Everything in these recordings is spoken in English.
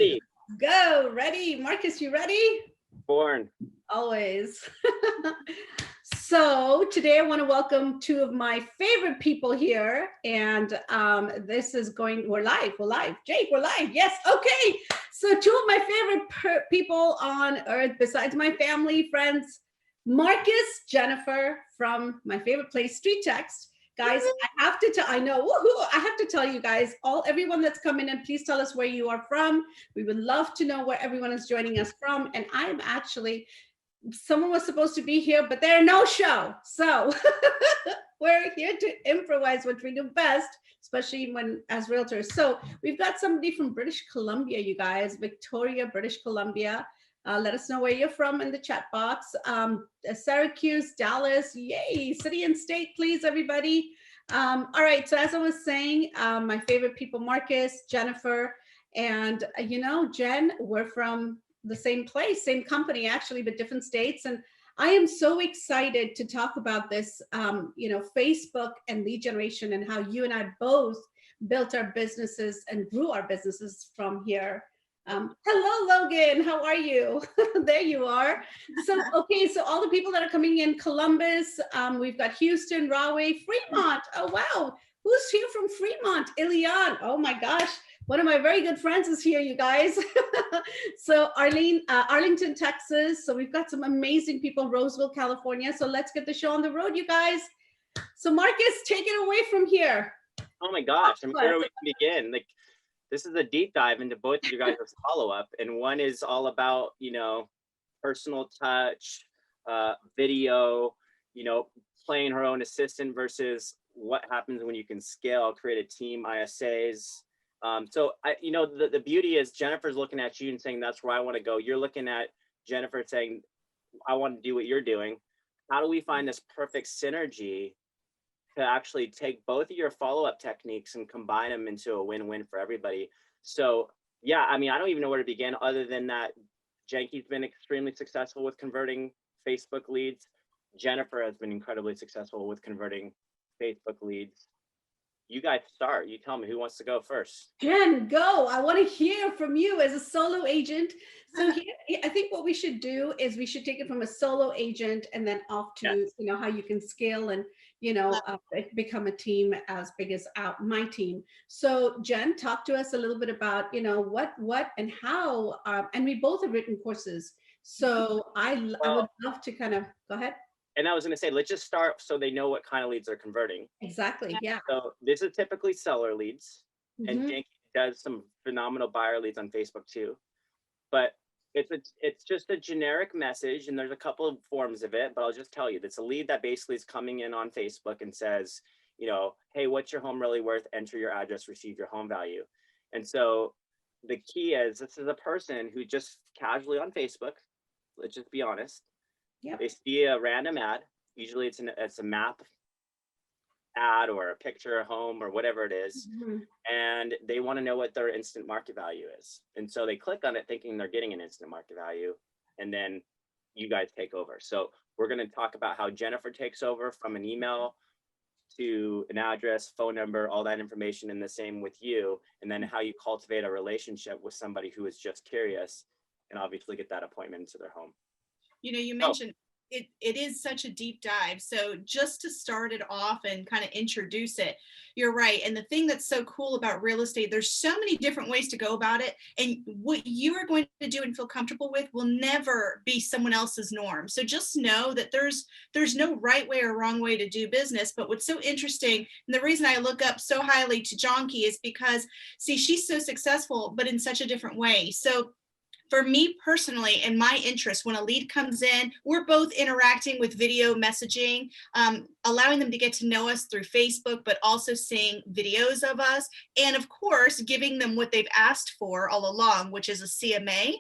Ready. Go. Ready. Marcus, you ready? Born. Always. So today I want to welcome two of my favorite people here. And this is we're live. Jake, we're live. Yes. Okay. So two of my favorite people on earth, besides my family, friends, Marcus, Jennifer from my favorite place, StreetText. Guys, I have to tell, I know, woohoo, I have to tell you guys, everyone that's coming in, please tell us where you are from. We would love to know where everyone is joining us from. And I'm actually, someone was supposed to be here, but they're no show. So we're here to improvise, which we do best, especially when as realtors. So we've got somebody from British Columbia, you guys, Victoria, British Columbia. Let us know where you're from in the chat box. Syracuse, Dallas, yay, city and state, please, everybody. All right, so as I was saying, my favorite people, Marcus, Jennifer, and Jen, we're from the same place, same company, actually, but different states. And I am so excited to talk about this, Facebook and lead generation and how you and I both built our businesses and grew our businesses from here. Hello, Logan. How are you? There you are. So, okay. So all the people that are coming in, Columbus, we've got Houston, Rahway, Fremont. Oh, wow. Who's here from Fremont? Ilian. Oh my gosh. One of my very good friends is here, you guys. So Arlington, Texas. So we've got some amazing people, Roseville, California. So let's get the show on the road, you guys. So Marcus, take it away from here. Oh my gosh. I'm where we can begin. This is a deep dive into both of you guys' follow-up, and one is all about, personal touch, video, playing her own assistant versus what happens when you can scale, create a team, ISAs. So the beauty is Jennifer's looking at you and saying, that's where I want to go. You're looking at Jennifer saying, I want to do what you're doing. How do we find this perfect synergy to actually take both of your follow-up techniques and combine them into a win-win for everybody? So yeah, I don't even know where to begin other than that Janky's been extremely successful with converting Facebook leads. Jennifer has been incredibly successful with converting Facebook leads. You guys start. You tell me who wants to go first. Jen, go. I want to hear from you as a solo agent. So here, I think what we should do is we should take it from a solo agent and then off to, how you can scale and, become a team as big as my team. So Jen, talk to us a little bit about, what and how, and we both have written courses. So I would love to kind of, go ahead. And I was going to say, let's just start so they know what kind of leads they're converting. Exactly. Yeah. So this is typically seller leads, and Janky does some phenomenal buyer leads on Facebook too. But it's just a generic message, and there's a couple of forms of it. But I'll just tell you, it's a lead that basically is coming in on Facebook and says, hey, what's your home really worth? Enter your address, receive your home value. And so the key is, this is a person who just casually on Facebook. Let's just be honest. Yep. They see a random ad. Usually it's a map ad or a picture of home or whatever it is. And they want to know what their instant market value is. And so they click on it thinking they're getting an instant market value. And then you guys take over. So we're going to talk about how Jennifer takes over from an email to an address, phone number, all that information, and the same with you. And then how you cultivate a relationship with somebody who is just curious and obviously get that appointment into their home. You mentioned it is such a deep dive. So just to start it off and kind of introduce it, you're right. And the thing that's so cool about real estate, there's so many different ways to go about it. And what you are going to do and feel comfortable with will never be someone else's norm. So just know that there's no right way or wrong way to do business. But what's so interesting, and the reason I look up so highly to Janky is because, see, she's so successful, but in such a different way. So for me personally, and my interest, when a lead comes in, we're both interacting with video messaging, allowing them to get to know us through Facebook, but also seeing videos of us. And of course, giving them what they've asked for all along, which is a CMA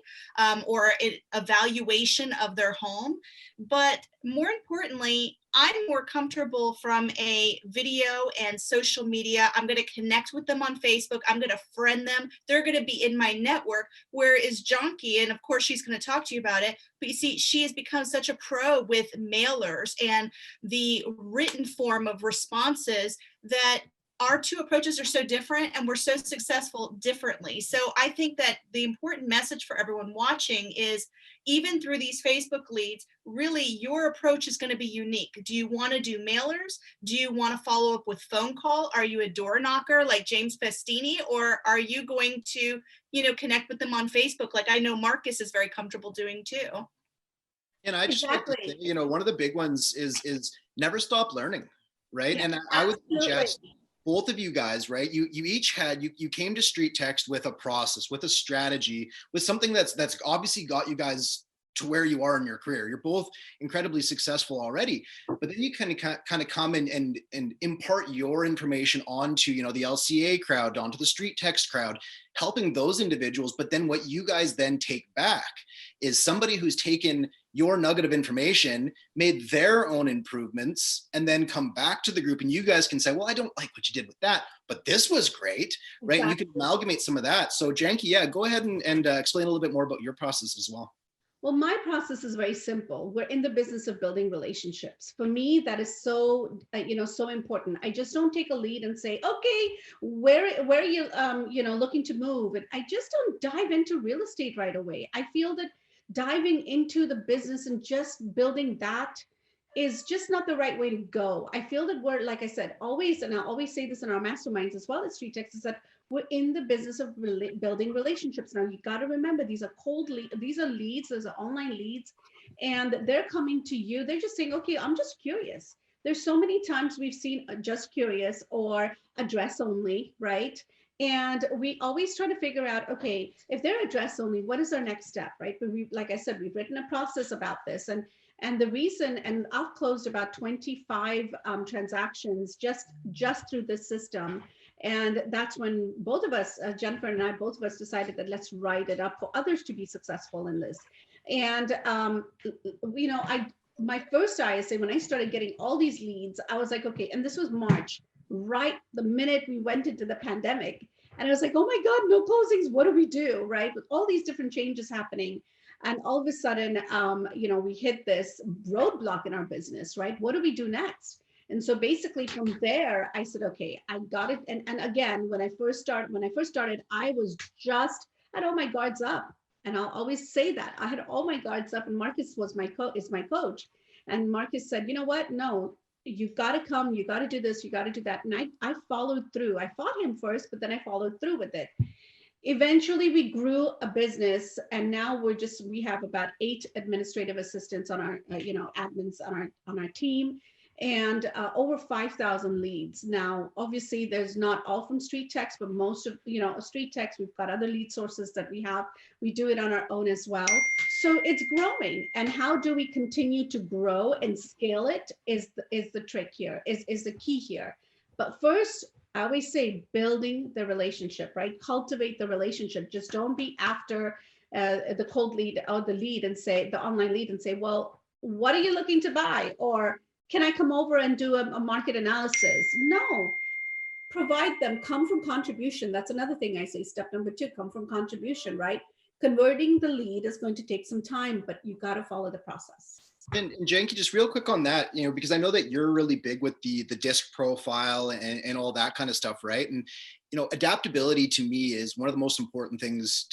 or an evaluation of their home. But more importantly, I'm more comfortable from a video and social media. I'm going to connect with them on Facebook. I'm going to friend them. They're going to be in my network. Whereas Janky, and of course she's going to talk to you about it, but you see, she has become such a pro with mailers and the written form of responses that our two approaches are so different and we're so successful differently. So I think that the important message for everyone watching is, even through these Facebook leads, really your approach is going to be unique. Do you want to do mailers? Do you want to follow up with phone call? Are you a door knocker like James Festini? Or are you going to, you know, connect with them on Facebook like I know Marcus is very comfortable doing too? And I just like to say, you know, one of the big ones is never stop learning, right? Yeah, and I would suggest absolutely. both of you guys, right? You each had, you came to StreetText with a process, with a strategy, with something that's obviously got you guys to where you are in your career. You're both incredibly successful already, but then you kind of come and impart your information onto, you know, the LCA crowd, onto the StreetText crowd, helping those individuals. But then what you guys then take back is somebody who's taken your nugget of information, made their own improvements, and then come back to the group, and you guys can say, well, I don't like what you did with that, but this was great, right? Exactly. And you can amalgamate some of that. So Janky, yeah, go ahead and explain a little bit more about your process as well. Well, my process is very simple. We're in the business of building relationships. For me, that is so, so important. I just don't take a lead and say, okay, where are you, looking to move? And I just don't dive into real estate right away. I feel that diving into the business and just building that is just not the right way to go. I feel that we're, like I said, always, and I always say this in our masterminds as well as StreetText, is that we're in the business of building relationships. Now you got to remember, these are these are leads, these are online leads, and they're coming to you. They're just saying, okay, I'm just curious. There's so many times we've seen just curious or address only, right? And we always try to figure out, okay, if they're address only, what is our next step, right? But we, like I said, we've written a process about this, and the reason, and I've closed about 25 transactions just through this system. And that's when both of us, Jennifer and I, both of us decided that let's write it up for others to be successful in this. And, my first ISA, when I started getting all these leads, I was like, okay, and this was March, right the minute we went into the pandemic. And I was like, oh my God, no closings, what do we do, right? With all these different changes happening. And all of a sudden, we hit this roadblock in our business, right? What do we do next? And so basically from there, I said, okay, I got it. And again, when I first started, I was just, had all my guards up. And I'll always say that I had all my guards up, and Marcus was is my coach. And Marcus said, you know what? No, you've got to come, you got to do this, you got to do that. And I followed through. I fought him first, but then I followed through with it. Eventually we grew a business, and now we have about 8 administrative assistants on our, admins on our team, and over 5,000 leads. Now, obviously there's not all from StreetText, but most of, StreetText, we've got other lead sources that we do it on our own as well. So it's growing. And how do we continue to grow and scale it is the trick here, is the key here. But first, I always say building the relationship, right? Cultivate the relationship. Just don't be after the cold lead or the lead and say, the online lead, and say, well, what are you looking to buy? Or can I come over and do a market analysis? No, provide them, come from contribution. That's another thing I say, step number 2, come from contribution, right? Converting the lead is going to take some time, but you got to follow the process. And Janky, just real quick on that, because I know that you're really big with the disc profile and all that kind of stuff, right? And adaptability to me is one of the most important things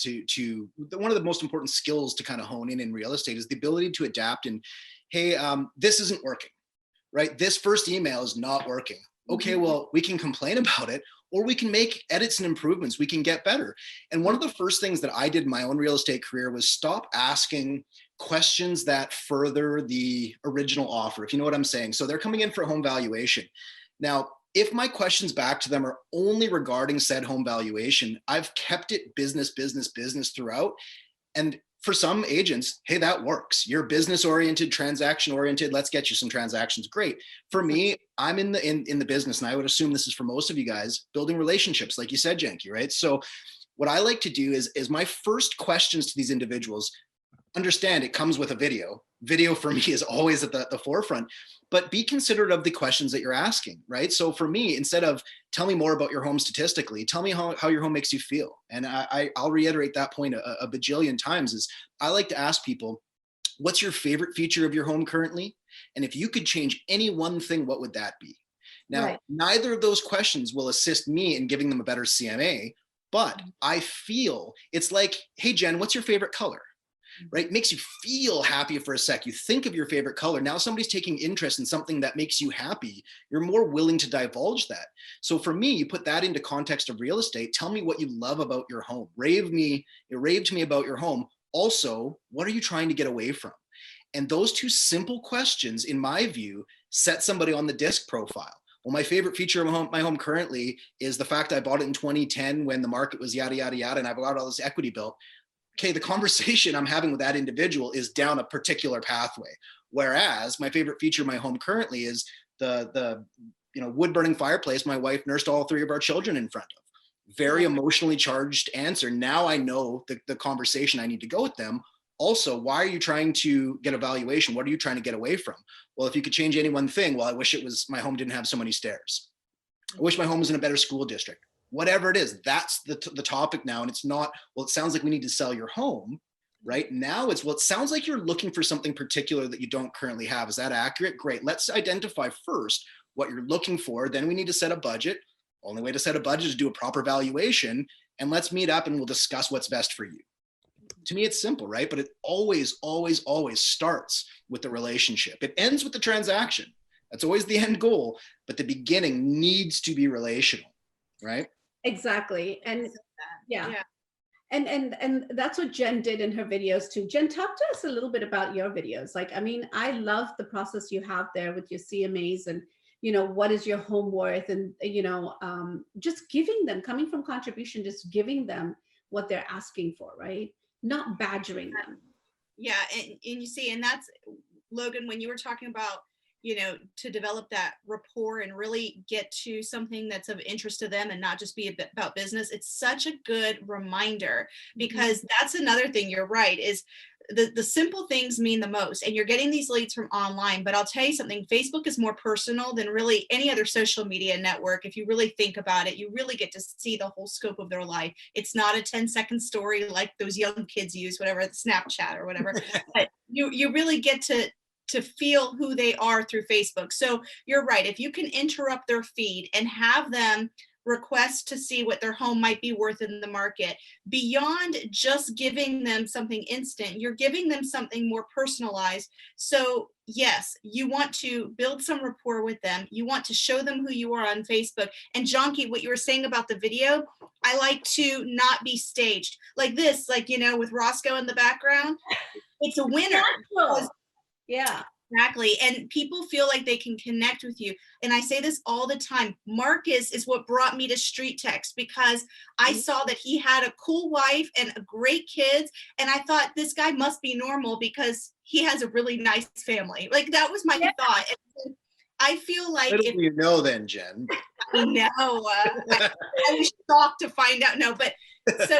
one of the most important skills to kind of hone in real estate, is the ability to adapt. And hey, this isn't working, right? This first email is not working. Okay, well, we can complain about it, or we can make edits and improvements. We can get better. And one of the first things that I did in my own real estate career was stop asking questions that further the original offer, if you know what I'm saying. So they're coming in for a home valuation. Now, if my questions back to them are only regarding said home valuation, I've kept it business throughout. And for some agents, hey, that works. You're business oriented, transaction oriented. Let's get you some transactions. Great. For me, I'm in the business, and I would assume this is for most of you guys, building relationships, like you said, Janky, right? So what I like to do is my first questions to these individuals, understand it comes with a video. Video for me is always at the forefront, but be considerate of the questions that you're asking, right? So for me, instead of tell me more about your home statistically, tell me how your home makes you feel. And I'll reiterate that point a bajillion times, is I like to ask people, what's your favorite feature of your home currently? And if you could change any one thing, what would that be? Now, Right. neither of those questions will assist me in giving them a better CMA, but I feel it's like, hey, Jen, what's your favorite color? Right? Makes you feel happy for a sec. You think of your favorite color. Now somebody's taking interest in something that makes you happy. You're more willing to divulge that. So for me, you put that into context of real estate. Tell me what you love about your home. Rave to me about your home. Also, what are you trying to get away from? And those two simple questions, in my view, set somebody on the disc profile. Well, my favorite feature of my home currently is the fact I bought it in 2010 when the market was yada, yada, yada, and I've got all this equity built. Okay, the conversation I'm having with that individual is down a particular pathway. Whereas my favorite feature of my home currently is the wood burning fireplace my wife nursed all 3 of our children in front of. Very emotionally charged answer. Now I know the conversation I need to go with them. Also, why are you trying to get a valuation? What are you trying to get away from? Well, if you could change any one thing, well, I wish my home didn't have so many stairs. I wish my home was in a better school district. Whatever it is, that's the topic now. And it's not, well, it sounds like we need to sell your home. Right now it's, well, it sounds like you're looking for something particular that you don't currently have. Is that accurate? Great. Let's identify first what you're looking for. Then we need to set a budget. Only way to set a budget is to do a proper valuation. And let's meet up and we'll discuss what's best for you. To me, it's simple, right? But it always, always, always starts with the relationship. It ends with the transaction. That's always the end goal. But the beginning needs to be relational, right? Exactly. And yeah. And that's what Jen did in her videos too. Jen, talk to us a little bit about your videos. Like, I mean, I love the process you have there with your CMAs and, what is your home worth, and, just giving them, coming from contribution, just giving them what they're asking for, right? Not badgering them. Yeah. And you see, and that's, Logan, when you were talking about, to develop that rapport and really get to something that's of interest to them and not just be about business. It's such a good reminder, because that's another thing, you're right, is the simple things mean the most. And you're getting these leads from online, but I'll tell you something, Facebook is more personal than really any other social media network. If you really think about it, you really get to see the whole scope of their life. It's not a 10-second story like those young kids use, whatever, Snapchat or whatever, but you really get to feel who they are through Facebook. So you're right. If you can interrupt their feed and have them request to see what their home might be worth in the market, beyond just giving them something instant, you're giving them something more personalized. So yes, you want to build some rapport with them. You want to show them who you are on Facebook. And Jonky, what you were saying about the video, I like to not be staged like this, like, with Roscoe in the background. It's a winner. Yeah, exactly. And people feel like they can connect with you. And I say this all the time. Marcus is what brought me to StreetText, because I saw that he had a cool wife and great kids. And I thought, this guy must be normal because he has a really nice family. Like, that was my thought. And I feel like, little do you know then, Jen. I know, I was shocked to find out. No, but so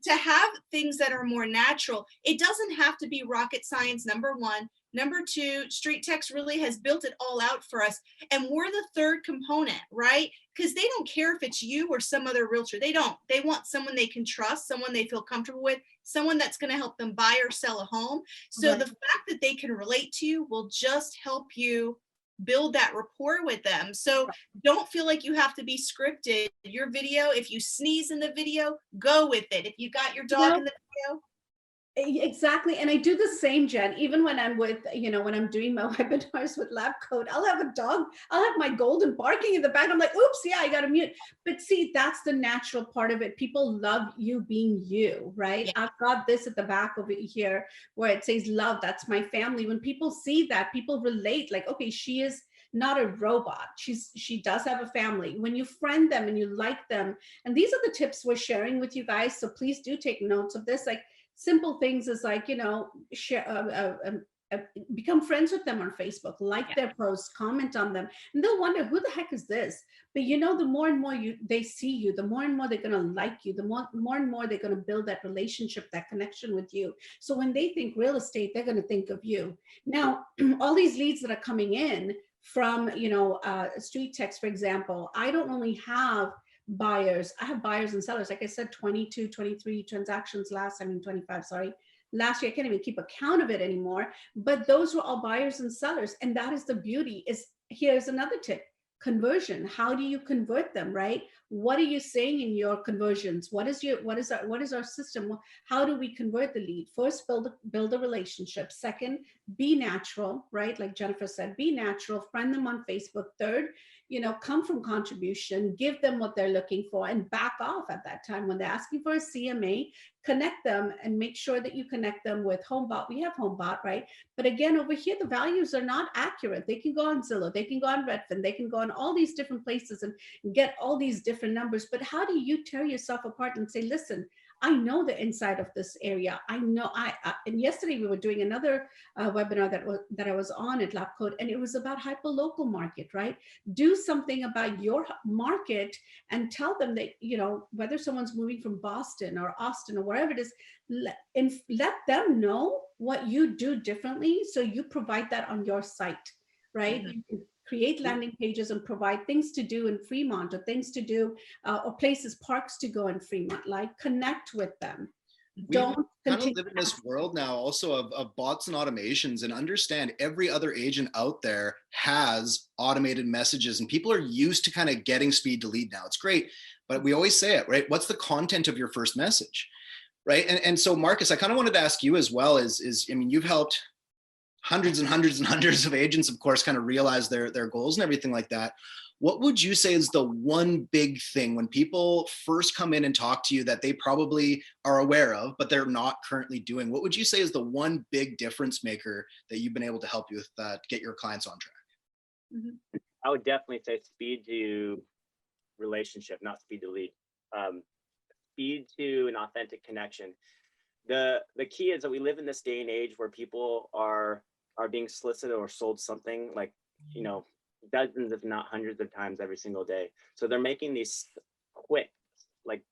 to have things that are more natural, it doesn't have to be rocket science, number one. Number two, StreetText really has built it all out for us. And we're the third component, right? Because they don't care if it's you or some other realtor. They don't. They want someone they can trust, someone they feel comfortable with, someone that's going to help them buy or sell a home. So the fact that they can relate to you will just help you build that rapport with them. So don't feel like you have to be scripted. Your video, if you sneeze in the video, go with it. If you got your dog in the video. Exactly. And I do the same, Jen, even when I'm with, when I'm doing my webinars with Lab Coat, I'll have a dog, I'll have my golden barking in the back. I'm like, oops, yeah, I got to mute. But see, that's the natural part of it. People love you being you, right? Yeah. I've got this at the back over here where it says love. That's my family. When people see that, people relate like, okay, she is not a robot. She does have a family. When you friend them and you like them, and these are the tips we're sharing with you guys. So please do take notes of this. Like, simple things is like, share, become friends with them on Facebook, like their posts, comment on them, and they'll wonder, who the heck is this? But the more and more they see you, the more and more they're going to like you, the more and more they're going to build that relationship, that connection with you. So when they think real estate, they're going to think of you. Now, all these leads that are coming in from, StreetText, for example, I don't only have buyers, I have buyers and sellers. Like I said, 22, 23 transactions 25, sorry. Last year, I can't even keep account of it anymore, but those were all buyers and sellers. And that is the beauty. Here's another tip. conversion. How do you convert them, right? What are you saying in your conversions? What is our system? How do we convert the lead? First, build a relationship. Second, be natural, right? Like Jennifer said, be natural, friend them on Facebook. Third, come from contribution, give them what they're looking for, and back off at that time. When they're asking for a CMA, connect them and make sure that you connect them with HomeBot. We have HomeBot, right? But again, over here, the values are not accurate. They can go on Zillow, they can go on Redfin, they can go on all these different places and get all these different numbers. But how do you tear yourself apart and say, listen, I know the inside of this area. I know and yesterday we were doing another webinar that I was on at LabCode, and it was about hyperlocal market, right? Do something about your market and tell them that, whether someone's moving from Boston or Austin or wherever it is, let them know what you do differently. So you provide that on your site, right? Mhm. You can create landing pages and provide things to do in Fremont, or things to do, or places, parks to go in Fremont, like connect with them. We Don't kind of continue. live in this world now also of bots and automations, and understand every other agent out there has automated messages, and people are used to kind of getting speed to lead now. It's great, but we always say it, right? What's the content of your first message, right? And so Marcus, I kind of wanted to ask you as well, I mean, you've helped hundreds and hundreds and hundreds of agents, of course, kind of realize their goals and everything like that. What would you say is the one big thing when people first come in and talk to you that they probably are aware of, but they're not currently doing? What would you say is the one big difference maker that you've been able to help you with that, get your clients on track? Mhm. I would definitely say speed to relationship, not speed to lead. Speed to an authentic connection. The key is that we live in this day and age where people are being solicited or sold something like, dozens if not hundreds of times every single day. So they're making these quick, like,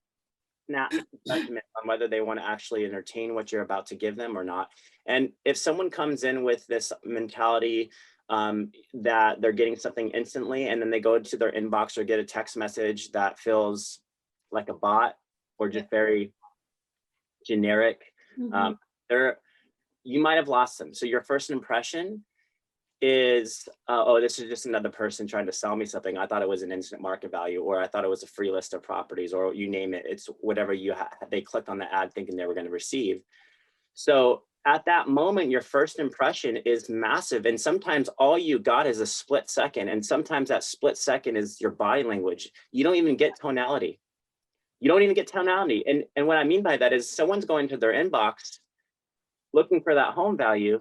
snap judgment on whether they want to actually entertain what you're about to give them or not. And if someone comes in with this mentality that they're getting something instantly, and then they go to their inbox or get a text message that feels like a bot or just very generic, Mhm. you might have lost them. So your first impression is, oh, this is just another person trying to sell me something. I thought it was an instant market value, or I thought it was a free list of properties, or you name it. It's whatever they clicked on the ad thinking they were going to receive. So at that moment, your first impression is massive. And sometimes all you got is a split second. And sometimes that split second is your body language. You don't even get tonality. And what I mean by that is someone's going to their inbox looking for that home value,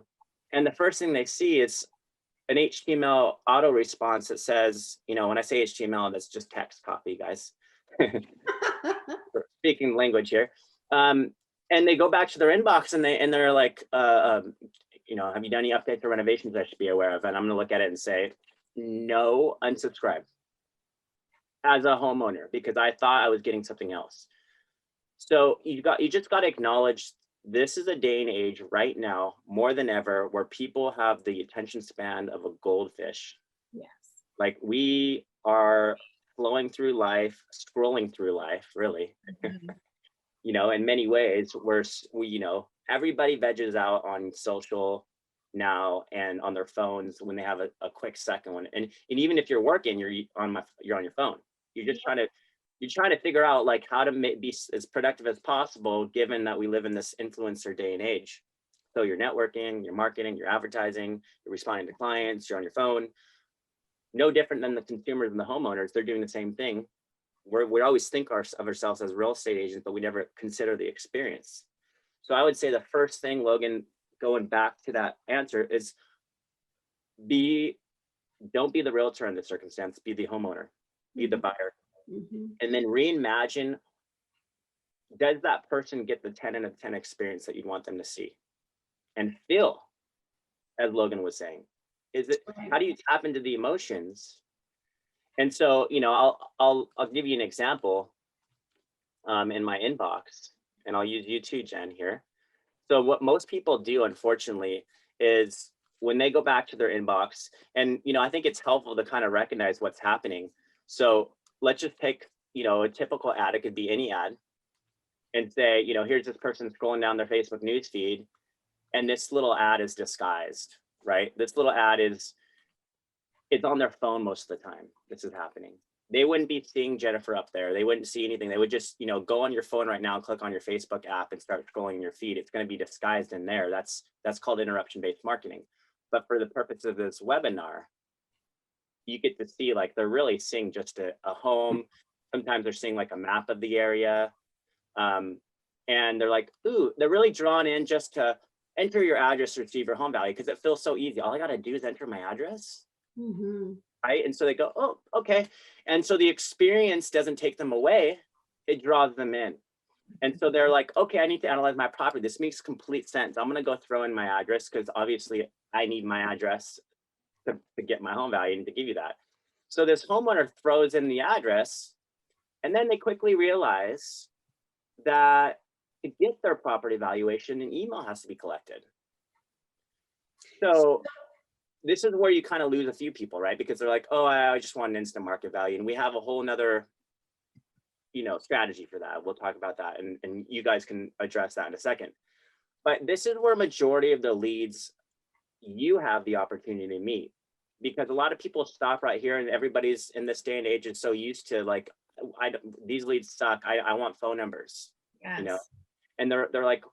and the first thing they see is an HTML auto response that says, when I say HTML, that's just text copy, guys. Speaking language here. And they go back to their inbox and they're like, have you done any updates or renovations I should be aware of? And I'm going to look at it and say, no, unsubscribe as a homeowner, because I thought I was getting something else. So you just got to acknowledge this is a day and age right now more than ever where people have the attention span of a goldfish. Yes. Like, we are flowing through life, scrolling through life, really. Mhm. In many ways, where everybody veggies out on social now and on their phones when they have a quick second one. And even if you're working, you're on your phone. You're just trying to figure out like how to be as productive as possible, given that we live in this influencer day and age. So you're networking, you're marketing, you're advertising, you're responding to clients, you're on your phone. No different than the consumers and the homeowners. They're doing the same thing. We always think of ourselves as real estate agents, but we never consider the experience. So I would say the first thing, Logan, going back to that answer, is don't be the realtor in this circumstance, be the homeowner, be the buyer. Mhm. And then reimagine, does that person get the 10 out of 10 experience that you'd want them to see and feel, as Logan was saying? How do you tap into the emotions? And so, I'll give you an example in my inbox, and I'll use you too, Jen, here. So what most people do, unfortunately, is when they go back to their inbox, and I think it's helpful to kind of recognize what's happening. So let's just take a typical ad. It could be any ad, and say, here's this person scrolling down their Facebook newsfeed, and this little ad is disguised, right? This little ad is it's on their phone most of the time this is happening. They wouldn't be seeing Jennifer up there. They wouldn't see anything. They would just, go on your phone right now, click on your Facebook app and start scrolling your feed. It's going to be disguised in there. That's called interruption-based marketing. But for the purpose of this webinar, you get to see, like, they're really seeing just a home. Sometimes they're seeing like a map of the area. And they're like, ooh, they're really drawn in just to enter your address to receive your home value because it feels so easy. All I got to do is enter my address. Right. And so they go, oh, okay. And so the experience doesn't take them away, it draws them in. And so they're like, okay, I need to analyze my property. This makes complete sense. I'm going to go throw in my address because obviously I need my address to get my home value and to give you that. So this homeowner throws in the address and then they quickly realize that to get their property valuation, an email has to be collected. So this is where you kind of lose a few people, right? Because they're like, oh, I just want an instant market value. And we have a whole nother, strategy for that. We'll talk about that. And you guys can address that in a second. But this is where majority of the leads you have the opportunity to meet. Because a lot of people stop right here and everybody's in this day and age is so used to like, these leads suck. I want phone numbers, Yes. And they're like,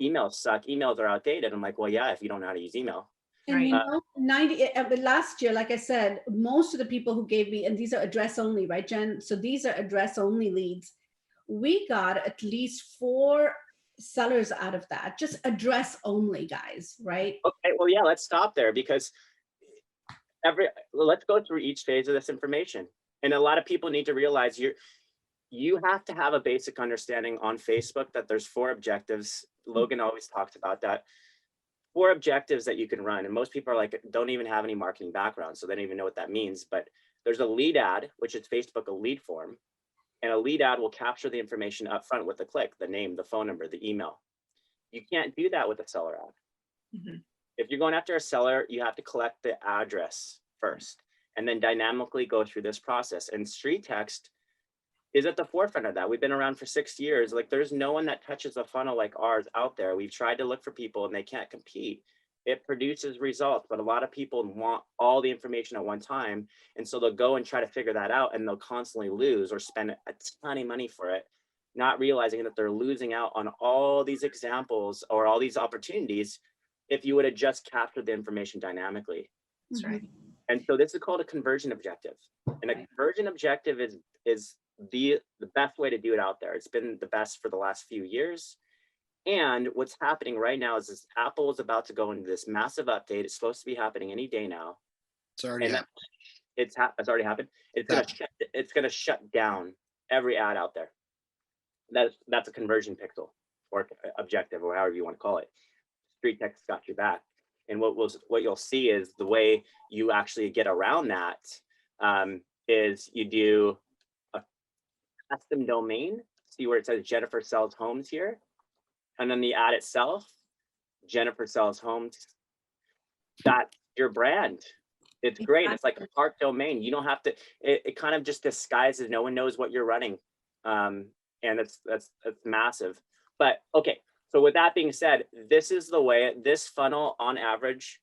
emails suck. Emails are outdated. I'm like, well, yeah, if you don't know how to use email. And Right. 90 last year, like I said, most of the people who gave me, and these are address only, right, Jen? So these are address only leads. We got at least 4 sellers out of that, just address only, guys, right? Okay, well, yeah, let's stop there because let's go through each phase of this information. And a lot of people need to realize you have to have a basic understanding on Facebook that there's 4 objectives. Logan always talks about that. 4 objectives that you can run. And most people are like, don't even have any marketing background. So they don't even know what that means. But there's a lead ad, which is Facebook, a lead form. And a lead ad will capture the information up front with a click, the name, the phone number, the email. You can't do that with a seller ad. If you're going after a seller, you have to collect the address first and then dynamically go through this process. And StreetText is at the forefront of that. We've been around for 6 years. Like, there's no one that touches a funnel like ours out there. We've tried to look for people and they can't compete. It produces results, but a lot of people want all the information at one time. And so they'll go and try to figure that out and they'll constantly lose or spend a ton of money for it, not realizing that they're losing out on all these examples or all these opportunities if you would have just captured the information dynamically. That's right. And so this is called a conversion objective. And a conversion objective is the best way to do it out there. It's been the best for the last few years. And what's happening right now is Apple is about to go into this massive update. It's supposed to be happening any day now. It's already happened. It's already happened. It's gonna shut down every ad out there. That's a conversion pixel or objective or however you want to call it. StreetText got your back. And what you'll see is the way you actually get around that is you do a custom domain. See where it says Jennifer Sells Homes here, and then the ad itself, Jennifer Sells Homes. That's your brand. It's great. It's like a park domain. You don't have to. It kind of just disguises. No one knows what you're running, and that's massive. But okay. So with that being said, this is the way this funnel on average,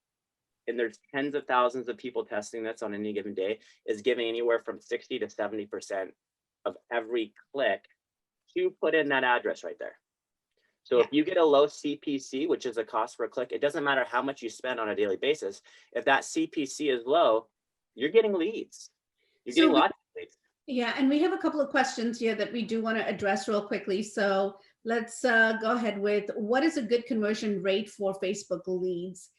and there's tens of thousands of people testing this on any given day, is giving anywhere from 60 to 70% of every click to put in that address right there. So if you get a low CPC, which is a cost per click, it doesn't matter how much you spend on a daily basis. If that CPC is low, you're getting leads. You're getting lots of leads. Yeah, and we have a couple of questions here that we do want to address real quickly. So let's go ahead with, what is a good conversion rate for Facebook leads?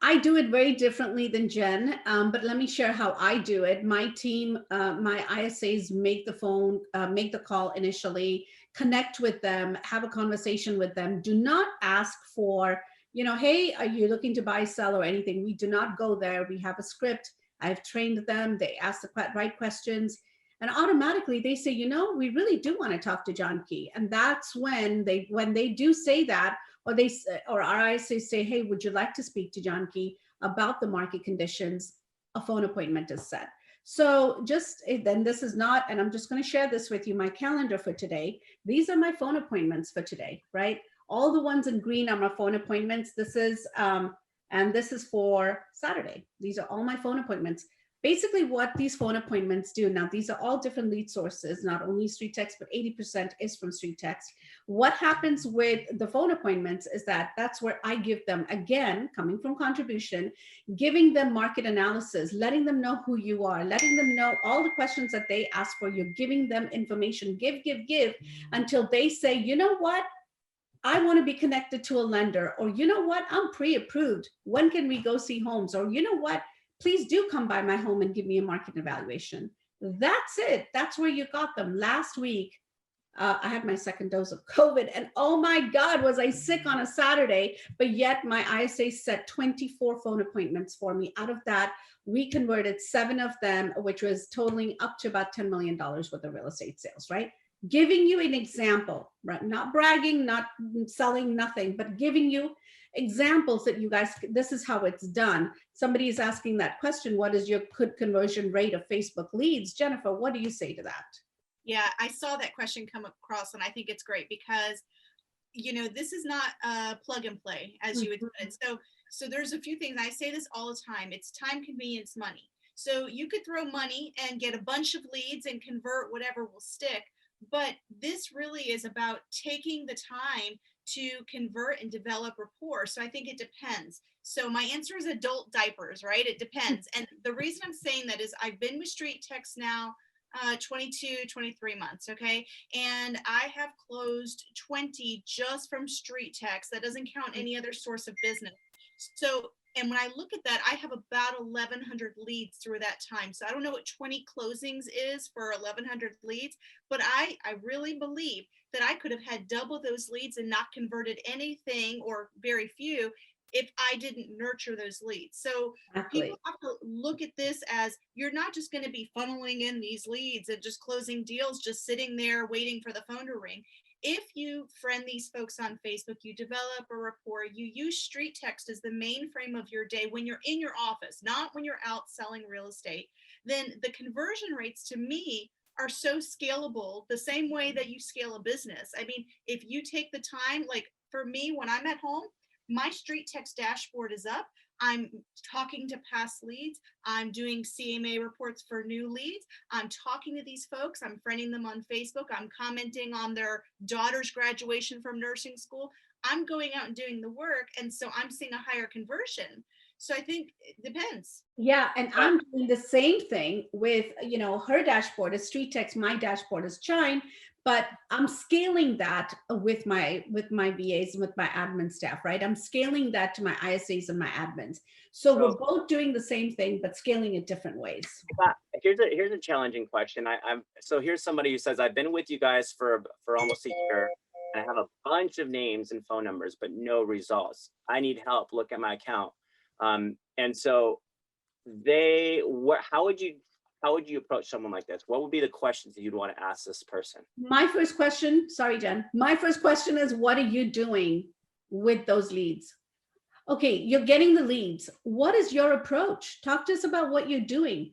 I do it very differently than Jen, but let me share how I do it. My team, my ISAs make the call initially, connect with them, have a conversation with them. Do not ask for, hey, are you looking to buy, sell, or anything? We do not go there. We have a script. I've trained them. They ask the right questions. And automatically they say, we really do want to talk to John Key. And that's when they do say that, or our ISAs say, hey, would you like to speak to John Key about the market conditions? A phone appointment is set. So then this is not, and I'm just going to share this with you, my calendar for today. These are my phone appointments for today, right? All the ones in green are my phone appointments. This is, and this is for Saturday. These are all my phone appointments. basically what these phone appointments do. Now, these are all different lead sources, not only StreetText, but 80% is from StreetText. What happens with the phone appointments is that that's where I give them, again, coming from contribution, giving them market analysis, letting them know who you are, letting them know all the questions that they ask for. You're giving them information, give, until they say, you know what? I want to be connected to a lender, or you know what? I'm pre-approved. When can we go see homes? Or you know what? Please do come by my home and give me a market evaluation. That's it. That's where you got them. Last week, I had my second dose of COVID, and oh my God, was I sick on a Saturday, but yet my ISA set 24 phone appointments for me. Out of that, we converted 7 of them, which was totaling up to about $10 million worth of real estate sales, right? Giving you an example, right? Not bragging, not selling, nothing, but giving you examples that you guys, this is how it's done. Somebody is asking that question, what is your good conversion rate of Facebook leads? Jennifer, what do you say to that? Yeah, I saw that question come across, and I think it's great because, you know, this is not plug and play, as you would say. So there's a few things. I say this all the time. It's time, convenience, money. So you could throw money and get a bunch of leads and convert whatever will stick. But this really is about taking the time to convert and develop rapport. So I think it depends. So my answer is adult diapers, right? It depends. And the reason I'm saying that is I've been with StreetText now 22, 23 months, okay? And I have closed 20 just from StreetText. That doesn't count any other source of business. So, and when I look at that, I have about 1,100 leads through that time. So I don't know what 20 closings is for 1,100 leads, but I really believe that I could have had double those leads and not converted anything or very few if I didn't nurture those leads. So people have to look at this as you're not just going to be funneling in these leads and just closing deals, just sitting there waiting for the phone to ring. If you friend these folks on Facebook, you develop a rapport, you use StreetText as the mainframe of your day when you're in your office, not when you're out selling real estate, then the conversion rates to me are so scalable the same way that you scale a business. I mean, if you take the time, like for me, when I'm at home, my StreetText dashboard is up. I'm talking to past leads. I'm doing CMA reports for new leads. I'm talking to these folks. I'm friending them on Facebook. I'm commenting on their daughter's graduation from nursing school. I'm going out and doing the work. And so I'm seeing a higher conversion. So I think it depends. Yeah, and I'm doing the same thing with, you know, her dashboard is StreetText, my dashboard is Chime, but I'm scaling that with my VAs and with my admin staff, right? I'm scaling that to my ISAs and my admins. So we're both doing the same thing, but scaling it different ways. Here's a challenging question. So here's somebody who says, I've been with you guys for almost a year. And I have a bunch of names and phone numbers, but no results. I need help. Look at my account. And so how would you approach someone like this? What would be the questions that you'd want to ask this person? My first question, sorry, Jen. My first question is, what are you doing with those leads? Okay, you're getting the leads. What is your approach? Talk to us about what you're doing.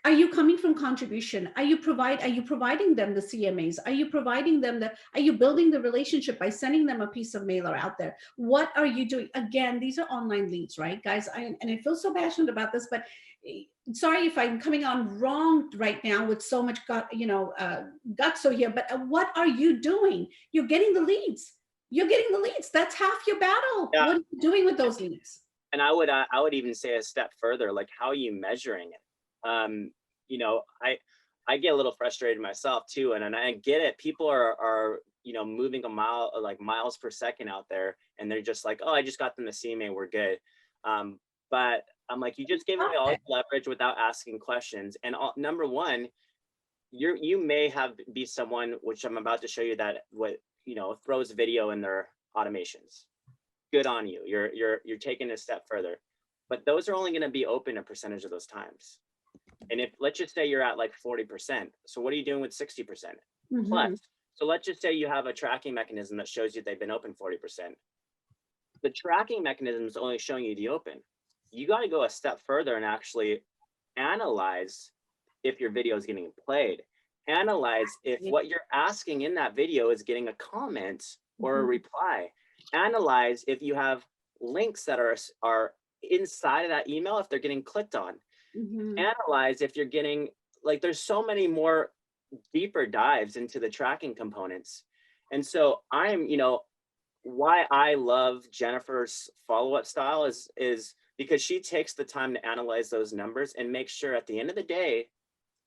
Are you coming from contribution? Are you providing them the CMAs? Are you providing them are you building the relationship by sending them a piece of mailer out there? What are you doing? Again, these are online leads, right, guys? And I feel so passionate about this, but sorry if I'm coming on wrong right now with so much guts here, but what are you doing? You're getting the leads. You're getting the leads. That's half your battle. Yeah. What are you doing with those leads? And I would even say a step further, like, how are you measuring it? You know, I get a little frustrated myself too, and I get it. People are you know, moving miles per second out there, and they're just like, oh, I just got them the CMA, we're good. But I'm like, you just gave me all the leverage without asking questions. And number one, you may be someone, which I'm about to show you, that throws video in their automations. Good on you. You're taking a step further, but those are only going to be open a percentage of those times. And if, let's just say you're at like 40%, so what are you doing with 60% plus? So let's just say you have a tracking mechanism that shows you they've been open 40%. The tracking mechanism is only showing you the open. You got to go a step further and actually analyze if your video is getting played. Analyze if what you're asking in that video is getting a comment or a reply. Analyze if you have links that are inside of that email, if they're getting clicked on. Analyze if you're getting, like, there's so many more deeper dives into the tracking components. And so I'm, why I love Jennifer's follow-up style is because she takes the time to analyze those numbers and make sure at the end of the day,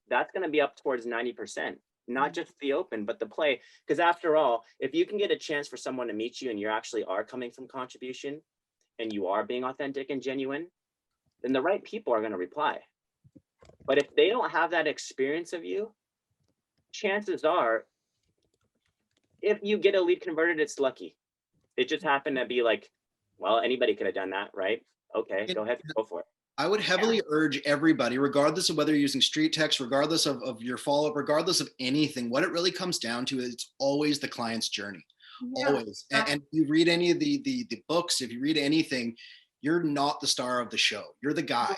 that's going to be up towards 90%, not just the open, but the play. Because after all, if you can get a chance for someone to meet you and you actually are coming from contribution and you are being authentic and genuine, then the right people are going to reply. But if they don't have that experience of you, chances are, if you get a lead converted, it's lucky. It just happened to be like, well, anybody could have done that, right? Okay, go ahead, go for it. I would heavily urge everybody, regardless of whether you're using StreetText, regardless of your follow-up, regardless of anything, what it really comes down to is it's always the client's journey. Always. And if you read any of the books, if you read anything, you're not the star of the show. You're the guide.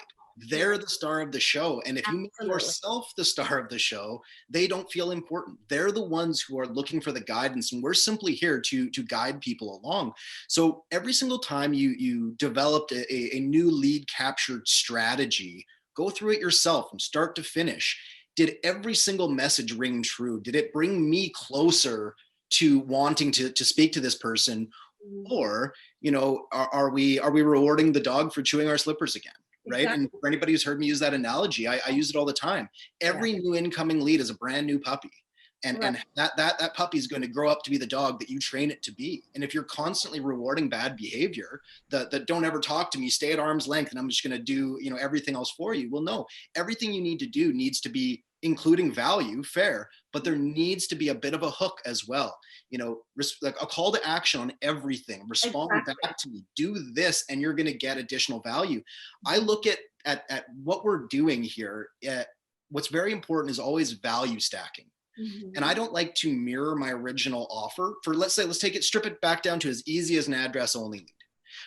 They're the star of the show. And if you make yourself the star of the show, they don't feel important. They're the ones who are looking for the guidance. And we're simply here to guide people along. So every single time you developed a new lead capture strategy, go through it yourself from start to finish. Did every single message ring true? Did it bring me closer to wanting to speak to this person? Or, are we rewarding the dog for chewing our slippers again? Right. Exactly. And for anybody who's heard me use that analogy, I use it all the time. Every new incoming lead is a brand new puppy. And that puppy is going to grow up to be the dog that you train it to be. And if you're constantly rewarding bad behavior, that don't ever talk to me, stay at arm's length, and I'm just going to do, everything else for you. Well, no, everything you need to do needs to be including value, fair, but there needs to be a bit of a hook as well. Like a call to action on everything. Respond back to me, do this, and you're going to get additional value. I look at what we're doing here. What's very important is always value stacking. And I don't like to mirror my original offer for, let's strip it back down to as easy as an address only lead.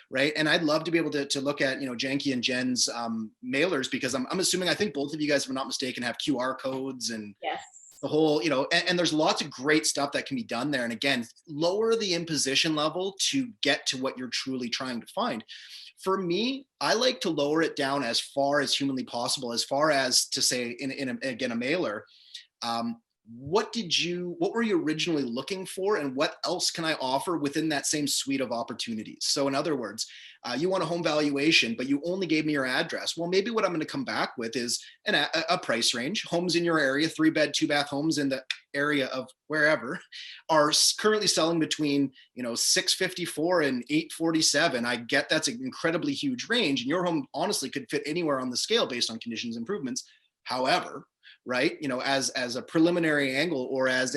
Right. And I'd love to be able to look at, Janky and Jen's mailers, because I'm assuming, I think both of you guys, if I'm not mistaken, have QR codes and the whole, and there's lots of great stuff that can be done there. And again, lower the imposition level to get to what you're truly trying to find. For me, I like to lower it down as far as humanly possible, as far as to say in a mailer, what were you originally looking for, and what else can I offer within that same suite of opportunities? So in other words, you want a home valuation, but you only gave me your address. Well, maybe what I'm going to come back with is a price range. Homes in your area, 3-bed, 2-bath homes in the area of wherever, are currently selling between $654 and $847. I get that's an incredibly huge range, and your home honestly could fit anywhere on the scale based on conditions improvements. However, right, as a preliminary angle, or as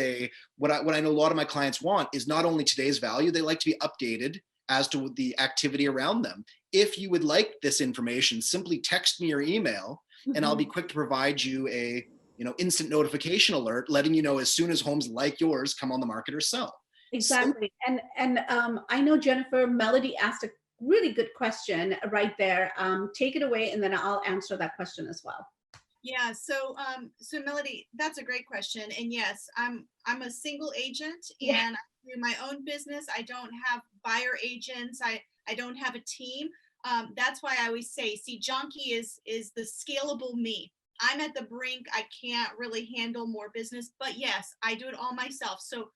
what I know a lot of my clients want is not only today's value, they like to be updated as to the activity around them. If you would like this information, simply text me your email, and I'll be quick to provide you a instant notification alert letting you know as soon as homes like yours come on the market or sell. Exactly. So, and I know Jennifer, Melody asked a really good question right there. Take it away, and then I'll answer that question as well. Yeah, so Melody, that's a great question. And yes, I'm a single agent, and I do my own business. I don't have buyer agents. I don't have a team. That's why I always say, see, Jonky is the scalable me. I'm at the brink. I can't really handle more business, but yes, I do it all myself. So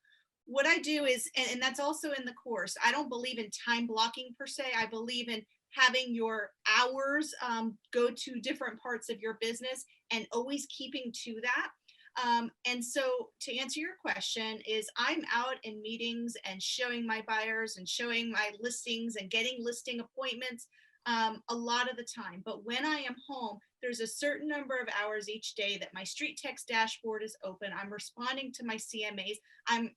what I do is, and that's also in the course, I don't believe in time blocking per se. I believe in having your hours go to different parts of your business and always keeping to that. And so to answer your question is, I'm out in meetings and showing my buyers and showing my listings and getting listing appointments a lot of the time. But when I am home, there's a certain number of hours each day that my StreetText dashboard is open. I'm responding to my CMAs. I'm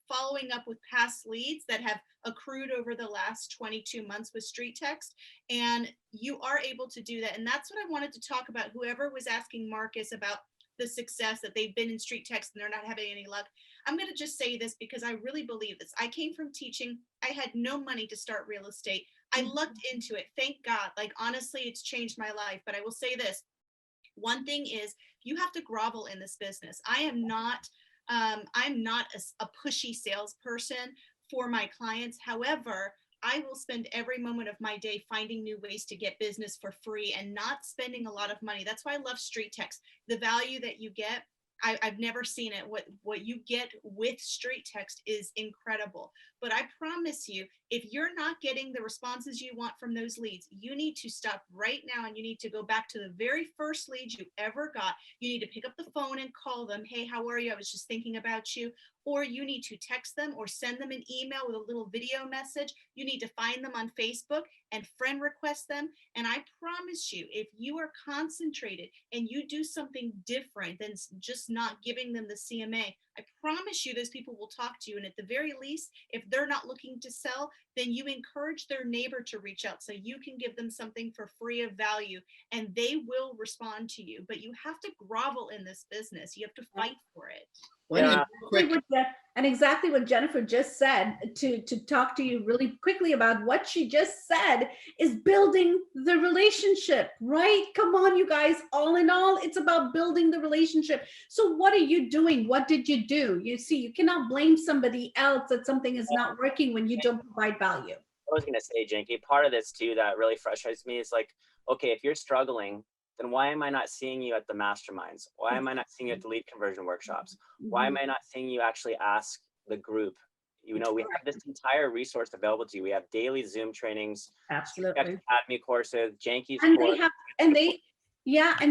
following up with past leads that have accrued over the last 22 months with StreetText. And you are able to do that. And that's what I wanted to talk about. Whoever was asking Marcus about the success that they've been in StreetText and they're not having any luck. I'm going to just say this because I really believe this. I came from teaching. I had no money to start real estate. I lucked into it. Thank God. Like, honestly, it's changed my life. But I will say this. One thing is, you have to grovel in this business. I'm not a pushy salesperson for my clients. However, I will spend every moment of my day finding new ways to get business for free and not spending a lot of money. That's why I love StreetText. The value that you get, I've never seen it. What you get with StreetText is incredible. But I promise you, if you're not getting the responses you want from those leads, you need to stop right now and you need to go back to the very first lead you ever got. You need to pick up the phone and call them. Hey, how are you? I was just thinking about you. Or you need to text them or send them an email with a little video message. You need to find them on Facebook and friend request them. And I promise you, if you are concentrated and you do something different than just not giving them the CMA, I promise you those people will talk to you. And at the very least, if they're not looking to sell, then you encourage their neighbor to reach out so you can give them something for free of value and they will respond to you. But you have to grovel in this business. You have to fight for it. Yeah. And exactly what Jennifer just said, to talk to you really quickly about what she just said, is building the relationship, right? Come on, you guys, all in all, it's about building the relationship. So what are you doing? What did you do? You see, you cannot blame somebody else that something is not working when you don't provide value. I was going to say, Janky, part of this too that really frustrates me is like, okay, if you're struggling, then why am I not seeing you at the masterminds? Why am I not seeing you at the lead conversion workshops? Why am I not seeing you actually ask the group? You know, we have this entire resource available to you. We have daily Zoom trainings, Absolutely. Academy courses, Janky's And course.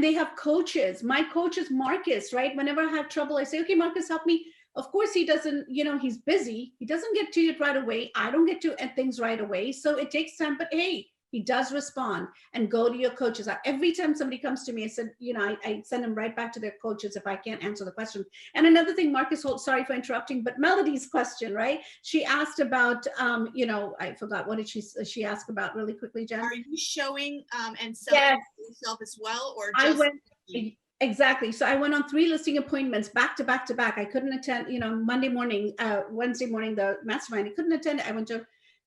they have coaches. My coach is Marcus, right? Whenever I have trouble, I say, okay, Marcus, help me. Of course, he doesn't, he's busy. He doesn't get to it right away. I don't get to things right away. So it takes time, but hey, he does respond. And go to your coaches. Every time somebody comes to me, I said, I send them right back to their coaches if I can't answer the question. And another thing, Marcus, sorry for interrupting, but Melody's question, right? She asked about, I forgot, what did she ask about really quickly, Jen? Are you showing and selling yourself as well, or just? Exactly. So I went on 3 listing appointments back to back to back. I couldn't attend, Monday morning, Wednesday morning, the mastermind. I couldn't attend. I went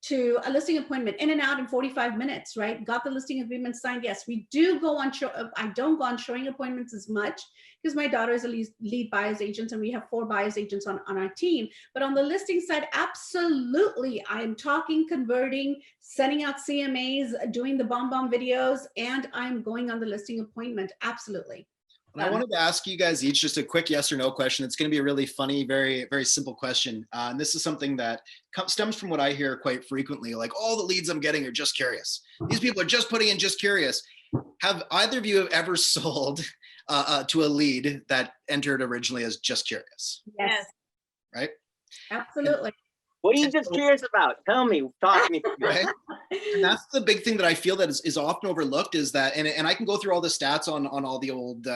to a listing appointment, in and out in 45 minutes, right? Got the listing agreement signed. Yes, we do go on I don't go on showing appointments as much because my daughter is a lead buyer's agent and we have 4 buyer's agents on our team. But on the listing side, absolutely. I'm talking, converting, sending out CMAs, doing the bomb videos, and I'm going on the listing appointment. Absolutely. And I wanted to ask you guys each just a quick yes or no question. It's going to be a really funny, very, very simple question. And this is something that stems from what I hear quite frequently. Like, all the leads I'm getting are just curious. These people are just putting in just curious. Have either of you ever sold to a lead that entered originally as just curious? Yes. Right? Absolutely. What are you just curious about? Tell me, talk to me. Right? And that's the big thing that I feel that is often overlooked, is that, and I can go through all the stats on all the old,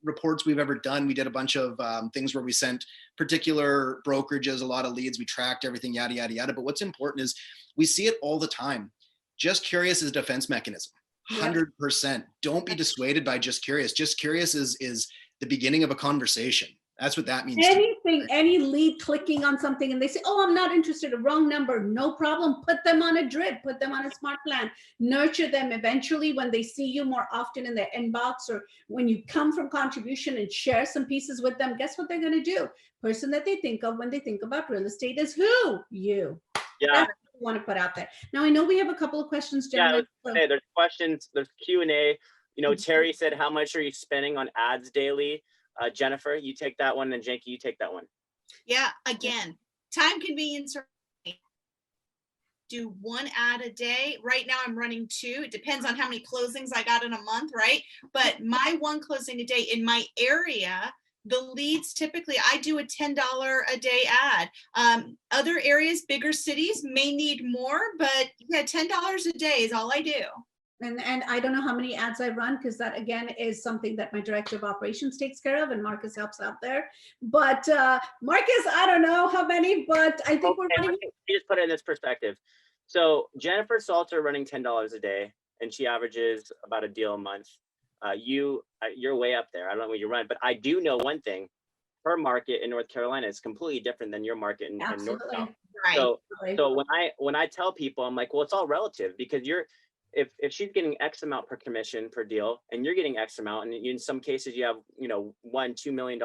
reports we've ever done. We did a bunch of things where we sent particular brokerages a lot of leads. We tracked everything, yada, yada, yada. But what's important is we see it all the time. Just curious is a defense mechanism. 100%. Don't be dissuaded by just curious. Just curious is the beginning of a conversation. That's what that means. Anything, any lead clicking on something and they say, oh, I'm not interested, a wrong number, no problem. Put them on a drip, put them on a smart plan, nurture them. Eventually, when they see you more often in their inbox, or when you come from contribution and share some pieces with them, guess what they're going to do? Person that they think of when they think about real estate is who? You. Yeah. That's what we want to put out there. Now, I know we have a couple of questions, gentlemen. Yeah, there's questions, there's Q&A. Terry said, how much are you spending on ads daily? Jennifer, you take that one, and Janky, you take that one. Yeah, again, time convenience. Do 1 ad a day. Right now I'm running 2. It depends on how many closings I got in a month, right? But my 1 closing a day in my area, the leads, typically I do a $10 a day ad. Other areas, bigger cities may need more, but yeah, $10 a day is all I do. And I don't know how many ads I run, because that, again, is something that my director of operations takes care of, and Marcus helps out there. But Marcus, I don't know how many, but I think we're running. You just put it in this perspective. So Jennifer Salter running $10 a day, and she averages about a deal a month. You're way up there. I don't know what you run, but I do know one thing. Her market in North Carolina is completely different than your market in North Carolina. Right. So when I tell people, I'm like, well, it's all relative, because if she's getting X amount per commission per deal, and you're getting X amount, and in some cases you have, $1-2 million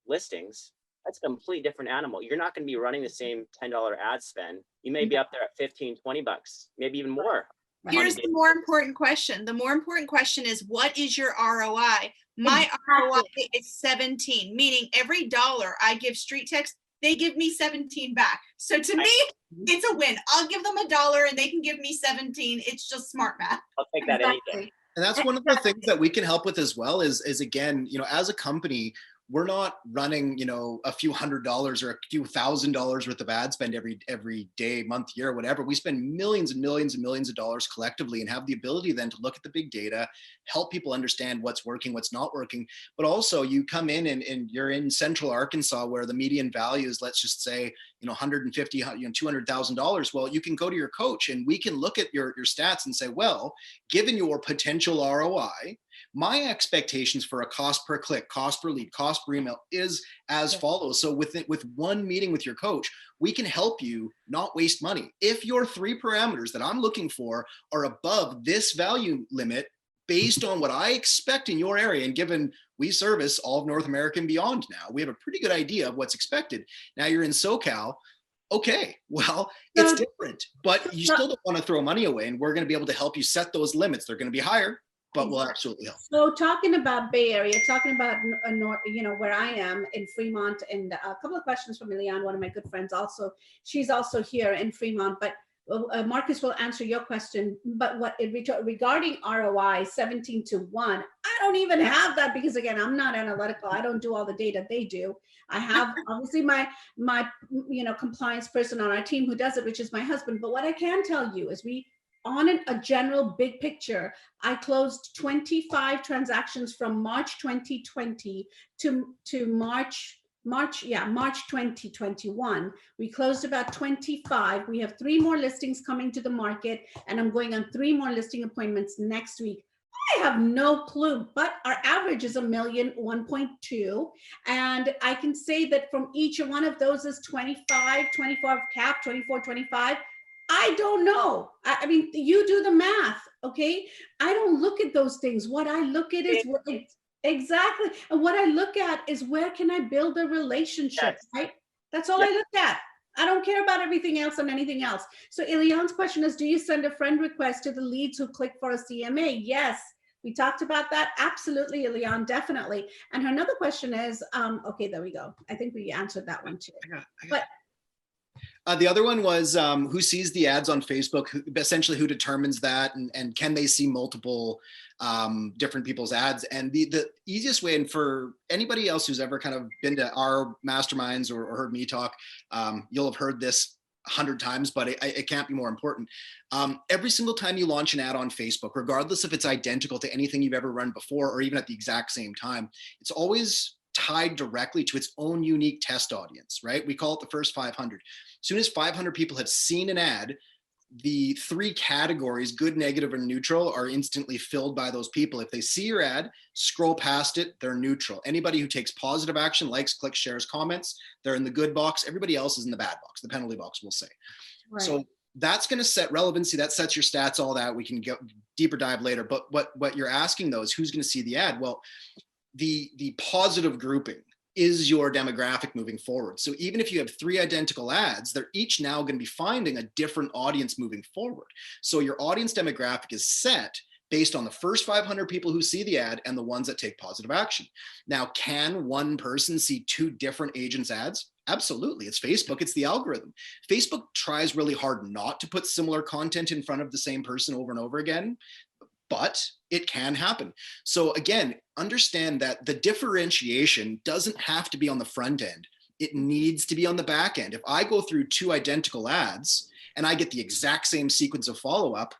listings, that's a completely different animal. You're not going to be running the same $10 ad spend. You may be up there at 15, 20 bucks, maybe even more. Here's the more important question. The more important question is, what is your ROI? My ROI is 17, meaning every dollar I give StreetText, they give me 17 back. So to me, it's a win. I'll give them $1 and they can give me 17. It's just smart math. I'll take that any day. And that's one of the things that we can help with as well is again, as a company, we're not running, a few $100s or a few $1,000s worth of ad spend every day, month, year, whatever. We spend millions and millions and millions of dollars collectively and have the ability then to look at the big data, help people understand what's working, what's not working. But also you come in and you're in central Arkansas where the median value is, let's just say, $150,000, $200,000. Well, you can go to your coach and we can look at your stats and say, well, given your potential ROI, my expectations for a cost per click, cost per lead, cost per email is as follows. So with one meeting with your coach, we can help you not waste money. If your 3 parameters that I'm looking for are above this value limit, based on what I expect in your area, and given we service all of North America and beyond now, we have a pretty good idea of what's expected. Now you're in SoCal. Okay, well, it's different, but you still don't want to throw money away, and we're going to be able to help you set those limits. They're going to be higher, but we'll absolutely help. So talking about Bay Area, talking about, where I am in Fremont, and a couple of questions from Eliane, one of my good friends also. She's also here in Fremont, but Marcus will answer your question. But regarding ROI 17-1, I don't even have that because, again, I'm not analytical. I don't do all the data they do. I have obviously my compliance person on our team who does it, which is my husband. But what I can tell you is on a general big picture, I closed 25 transactions from March 2020 to March 2021. We closed about 25. We have 3 more listings coming to the market, and I'm going on 3 more listing appointments next week. I have no clue, but our average is $1 million, 1.2. And I can say that from each one of those is 25 cap, 24, 25. I don't know. I mean, you do the math, okay? I don't look at those things. What I look at is exactly. And what I look at is where can I build a relationship, right? That's all I look at. I don't care about everything else and anything else. So Eliane's question is, do you send a friend request to the leads who click for a CMA? Yes. We talked about that. Absolutely, Eliane, definitely. And her another question is, okay, there we go. I think we answered that one too. The other one was who sees the ads on Facebook, essentially who determines that, and can they see multiple different people's ads? And the easiest way, and for anybody else who's ever kind of been to our masterminds or heard me talk, you'll have heard this 100 times, but it can't be more important. Every single time you launch an ad on Facebook, regardless if it's identical to anything you've ever run before or even at the exact same time, it's always tied directly to its own unique test audience, right? We call it the first 500. As soon as 500 people have seen an ad, the 3 categories, good, negative, and neutral, are instantly filled by those people. If they see your ad, scroll past it, they're neutral. Anybody who takes positive action, likes, clicks, shares, comments, they're in the good box. Everybody else is in the bad box, the penalty box, we'll say. Right. So that's going to set relevancy. That sets your stats, all that. We can go deeper dive later. But what you're asking though is who's going to see the ad? Well, the positive grouping is your demographic moving forward. So even if you have 3 identical ads, they're each now going to be finding a different audience moving forward. So your audience demographic is set based on the first 500 people who see the ad and the ones that take positive action. Now, can one person see 2 different agents' ads? Absolutely. It's Facebook. It's the algorithm. Facebook tries really hard not to put similar content in front of the same person over and over again, but it can happen. So again, understand that the differentiation doesn't have to be on the front end. It needs to be on the back end. If I go through 2 identical ads and I get the exact same sequence of follow-up,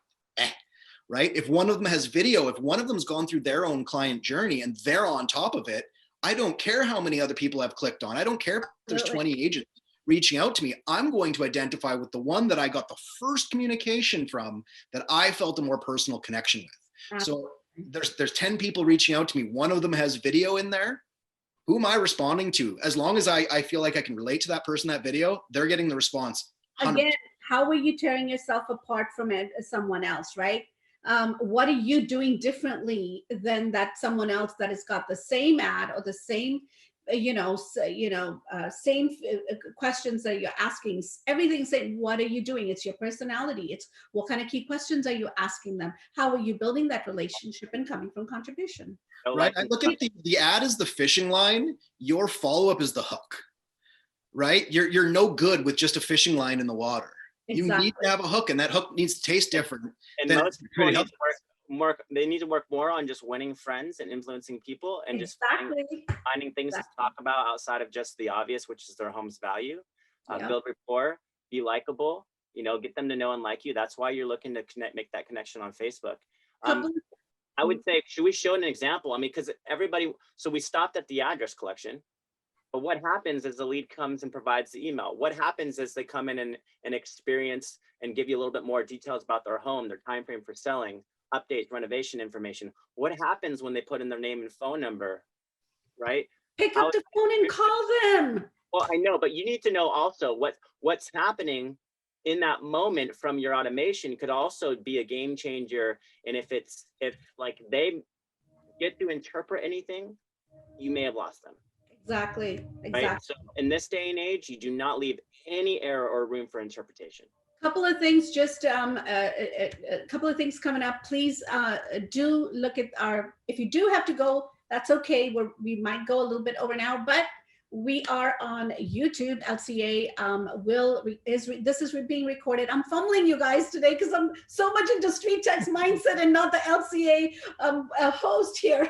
right? If one of them has video, if one of them's gone through their own client journey and they're on top of it, I don't care how many other people have clicked on. I don't care if there's 20 agents reaching out to me. I'm going to identify with the one that I got the first communication from that I felt a more personal connection with. So there's 10 people reaching out to me. One of them has video in there. Who am I responding to? As long as I feel like I can relate to that person, that video, they're getting the response. 100%. Again, how are you tearing yourself apart from someone else, right? What are you doing differently than that someone else that has got the same ad or the same same questions that you're asking. Everything's saying, what are you doing? It's your personality. It's what kind of key questions are you asking them? How are you building that relationship and coming from contribution? Right. I look at the ad as the fishing line. Your follow-up is the hook, right? You're no good with just a fishing line in the water. Exactly. You need to have a hook, and that hook needs to taste different. And most people need to they need to work more on just winning friends and influencing people, and just finding things to talk about outside of just the obvious, which is their home's value. Build rapport, be likable, get them to know and like you. That's why you're looking to make that connection on Facebook. I would say, should we show an example? I mean, because so we stopped at the address collection, but what happens is the lead comes and provides the email? What happens is they come in and experience and give you a little bit more details about their home, their time frame for selling, updates, renovation information. What happens when they put in their name and phone number, right? Pick up the phone and call them. Well, I know, but you need to know also what's happening in that moment from your automation could also be a game changer. And if like they get to interpret anything, you may have lost them. Exactly. Right? So in this day and age, you do not leave any error or room for interpretation. Couple of things, just a couple of things coming up. Please do look at if you do have to go, that's okay. We might go a little bit over now, but we are on YouTube. LCA this is being recorded. I'm fumbling, you guys, today because I'm so much into StreetText mindset and not the LCA host here.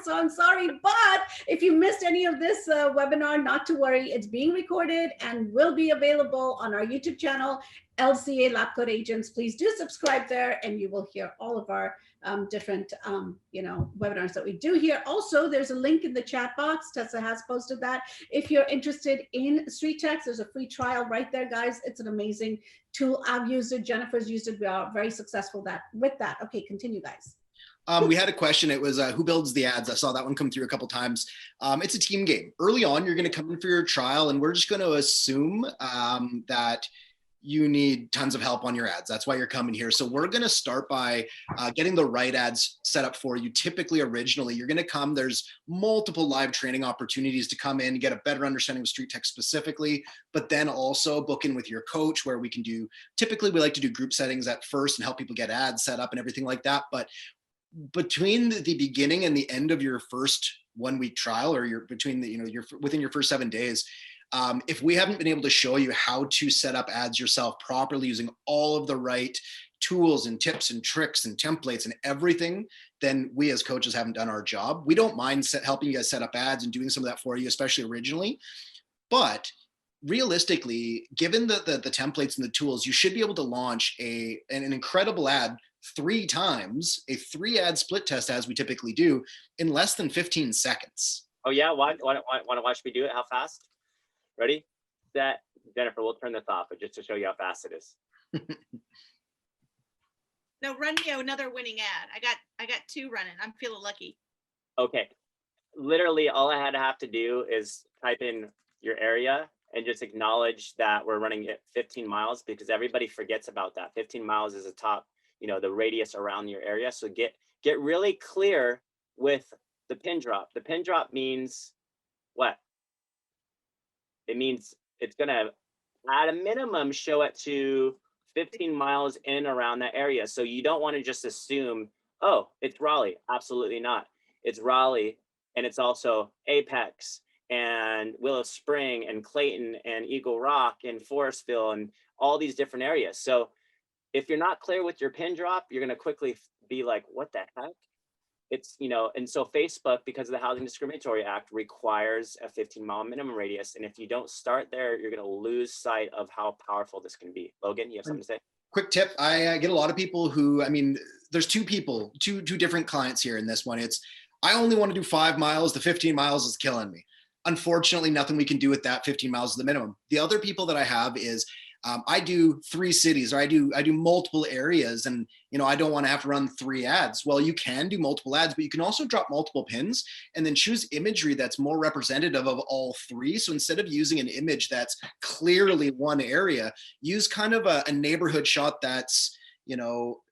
So I'm sorry, but if you missed any of this webinar, not to worry. It's being recorded and will be available on our YouTube channel, LCA Lab Coat Agents. Please do subscribe there, and you will hear all of our different webinars that we do here. Also, there's a link in the chat box. Tessa has posted that. If you're interested in StreetText, there's a free trial right there, guys. It's an amazing tool. I've used it. Jennifer's used it. We are very successful with that. Okay, continue, guys. We had a question. It was who builds the ads? I saw that one come through a couple times. It's a team game. Early on, you're going to come in for your trial, and we're just going to assume that you need tons of help on your ads. That's why you're coming here. So we're going to start by getting the right ads set up for you. Typically, originally, you're going to come. There's multiple live training opportunities to come in, get a better understanding of StreetText specifically, but then also book in with your coach where we can do, typically we like to do group settings at first and help people get ads set up and everything like that. But between the beginning and the end of your first 1 week trial, or within your first 7 days, if we haven't been able to show you how to set up ads yourself properly using all of the right tools and tips and tricks and templates and everything, then we as coaches haven't done our job. We don't mind helping you guys set up ads and doing some of that for you, especially originally. But realistically, given the templates and the tools, you should be able to launch an incredible ad 3 times, a 3-ad split test as we typically do, in less than 15 seconds. Oh yeah, why don't watch me do it? How fast? Ready, set, Jennifer, we'll turn this off, but just to show you how fast it is. No, run me another winning ad. I got 2 running. I'm feeling lucky. Okay, literally all I have to do is type in your area and just acknowledge that we're running at 15 miles, because everybody forgets about that. 15 miles is the top, the radius around your area. So get really clear with the pin drop. The pin drop means what? It means it's going to, at a minimum, show it to 15 miles in and around that area. So you don't want to just assume, oh, it's Raleigh. Absolutely not. It's Raleigh, and it's also Apex and Willow Spring and Clayton and Eagle Rock and Forestville and all these different areas. So if you're not clear with your pin drop, you're going to quickly be like, what the heck? It's, and so Facebook, because of the Housing Discriminatory Act, requires a 15-mile minimum radius. And if you don't start there, you're going to lose sight of how powerful this can be. Logan, you have something to say? Quick tip. I get a lot of people who, there's 2 people, two different clients here in this one. It's, I only want to do 5 miles. The 15 miles is killing me. Unfortunately, nothing we can do with that. 15 miles is the minimum. The other people that I have is, I do 3 cities, or I do multiple areas, and I don't want to have to run 3 ads. Well, you can do multiple ads, but you can also drop multiple pins and then choose imagery that's more representative of all 3. So instead of using an image that's clearly one area, use kind of a neighborhood shot that's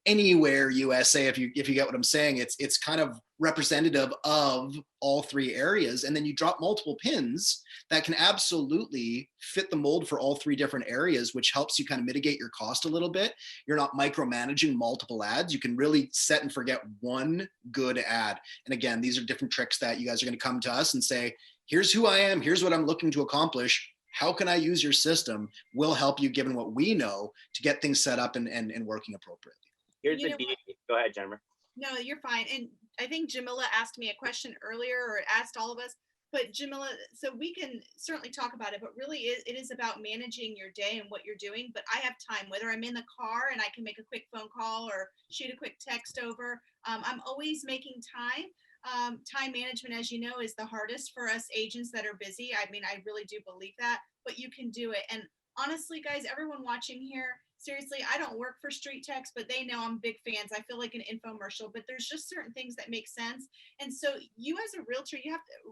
anywhere USA, if you get what I'm saying. It's kind of representative of all three areas, and then you drop multiple pins that can absolutely fit the mold for all three different areas, which helps you kind of mitigate your cost a little bit. You're not micromanaging multiple ads. You can really set and forget one good ad. And again, these are different tricks that you guys are going to come to us and say, here's who I am, here's what I'm looking to accomplish. How can I use your system? We'll help you, given what we know, to get things set up and working appropriately. Here's the beauty. Go ahead, Jennifer. No, you're fine. And I think Jamila asked me a question earlier, or asked all of us, but Jamila, so we can certainly talk about it, but really it is about managing your day and what you're doing. But I have time, whether I'm in the car and I can make a quick phone call or shoot a quick text over. I'm always making time. Time management, as you know, is the hardest for us agents that are busy. I mean, I really do believe that, but you can do it. And honestly, guys, everyone watching here, seriously, I don't work for StreetText, but they know I'm big fans. I feel like an infomercial, but there's just certain things that make sense. And so you as a realtor,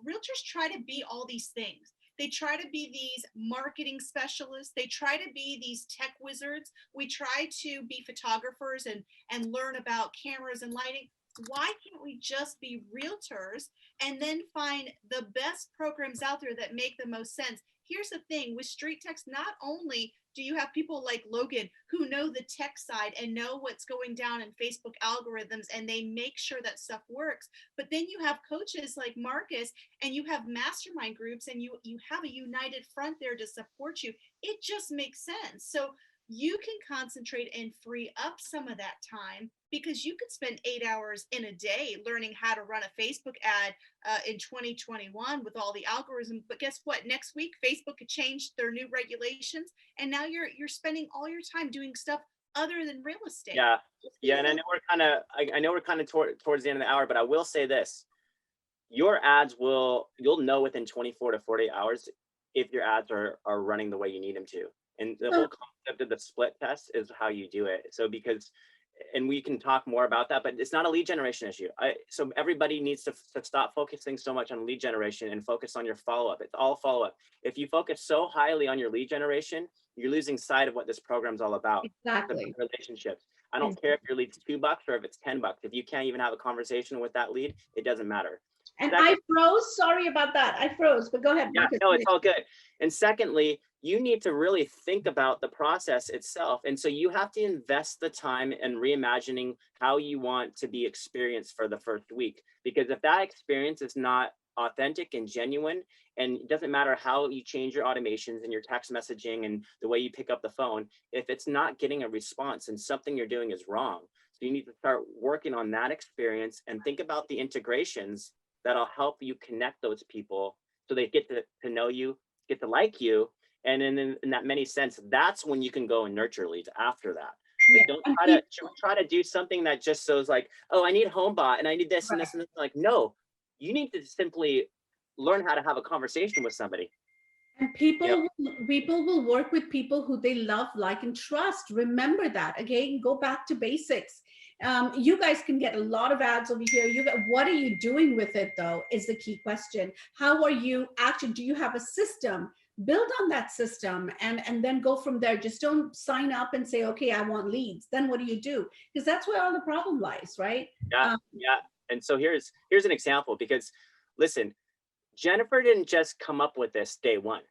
realtors try to be all these things. They try to be these marketing specialists. They try to be these tech wizards. We try to be photographers and learn about cameras and lighting. Why can't we just be realtors and then find the best programs out there that make the most sense? Here's the thing with StreetText, not only do you have people like Logan who know the tech side and know what's going down in Facebook algorithms, and they make sure that stuff works, but then you have coaches like Marcus, and you have mastermind groups, and you have a united front there to support you. It just makes sense. So you can concentrate and free up some of that time, because you could spend 8 hours in a day learning how to run a Facebook ad in 2021 with all the algorithms. But guess what? Next week, Facebook could change their new regulations, and now you're spending all your time doing stuff other than real estate. Yeah, and I know we're kind of towards the end of the hour, but I will say this: your ads you'll know within 24 to 48 hours if your ads are running the way you need them to. And the whole concept of the split test is how you do it. So and we can talk more about that, but it's not a lead generation issue. So everybody needs to stop focusing so much on lead generation and focus on your follow-up. It's all follow-up. If you focus so highly on your lead generation, you're losing sight of what this program's all about. Exactly. Relationships. I don't care if your lead's $2 or if it's $10. If you can't even have a conversation with that lead, it doesn't matter. And I froze. Sorry about that. I froze, but go ahead. Yeah, no, it's all good. And secondly, you need to really think about the process itself. And so you have to invest the time in reimagining how you want to be experienced for the first week. Because if that experience is not authentic and genuine, and it doesn't matter how you change your automations and your text messaging and the way you pick up the phone, if it's not getting a response and something you're doing is wrong. So you need to start working on that experience and think about the integrations that'll help you connect those people so they get to know you, get to like you. And in that many sense, that's when you can go and nurture leads after that. But don't try to do something that just shows like, oh, I need HomeBot and I need this and this and this. Like, no, you need to simply learn how to have a conversation with somebody. And people will work with people who they love, like, and trust. Remember that. Again, go back to basics. You guys can get a lot of ads over here. What are you doing with it, though, is the key question. How are you actually, do you have a system? Build on that system and then go from there. Just don't sign up and say, okay, I want leads. Then what do you do? Because that's where all the problem lies, right? Yeah. And so here's an example, because listen, Jennifer didn't just come up with this day one.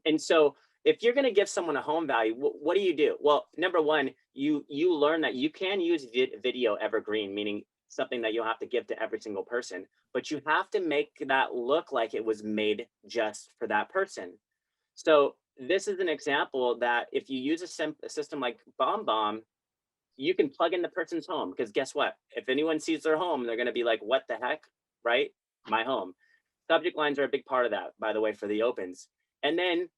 And so if you're going to give someone a home value, what do you do? Well, number one, you learn that you can use video evergreen, meaning something that you'll have to give to every single person, but you have to make that look like it was made just for that person. So this is an example that if you use a system like BombBomb, you can plug in the person's home, because guess what? If anyone sees their home, they're going to be like, what the heck, right? My home. Subject lines are a big part of that, by the way, for the opens. And then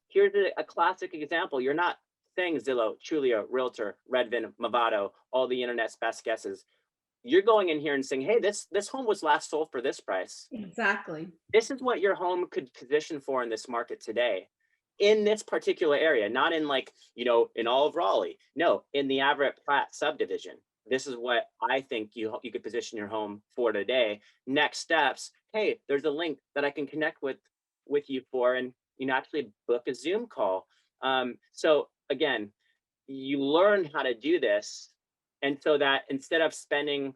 here's a classic example. You're not saying Zillow, Trulia, Realtor, Redfin, Movado, all the internet's best guesses. You're going in here and saying, hey, this home was last sold for this price. Exactly. This is what your home could position for in this market today, in this particular area, not in like, in all of Raleigh. No, in the Everett Platte subdivision. This is what I think you could position your home for today. Next steps, hey, there's a link that I can connect with you for, and actually book a Zoom call. So again, you learn how to do this. And so that instead of spending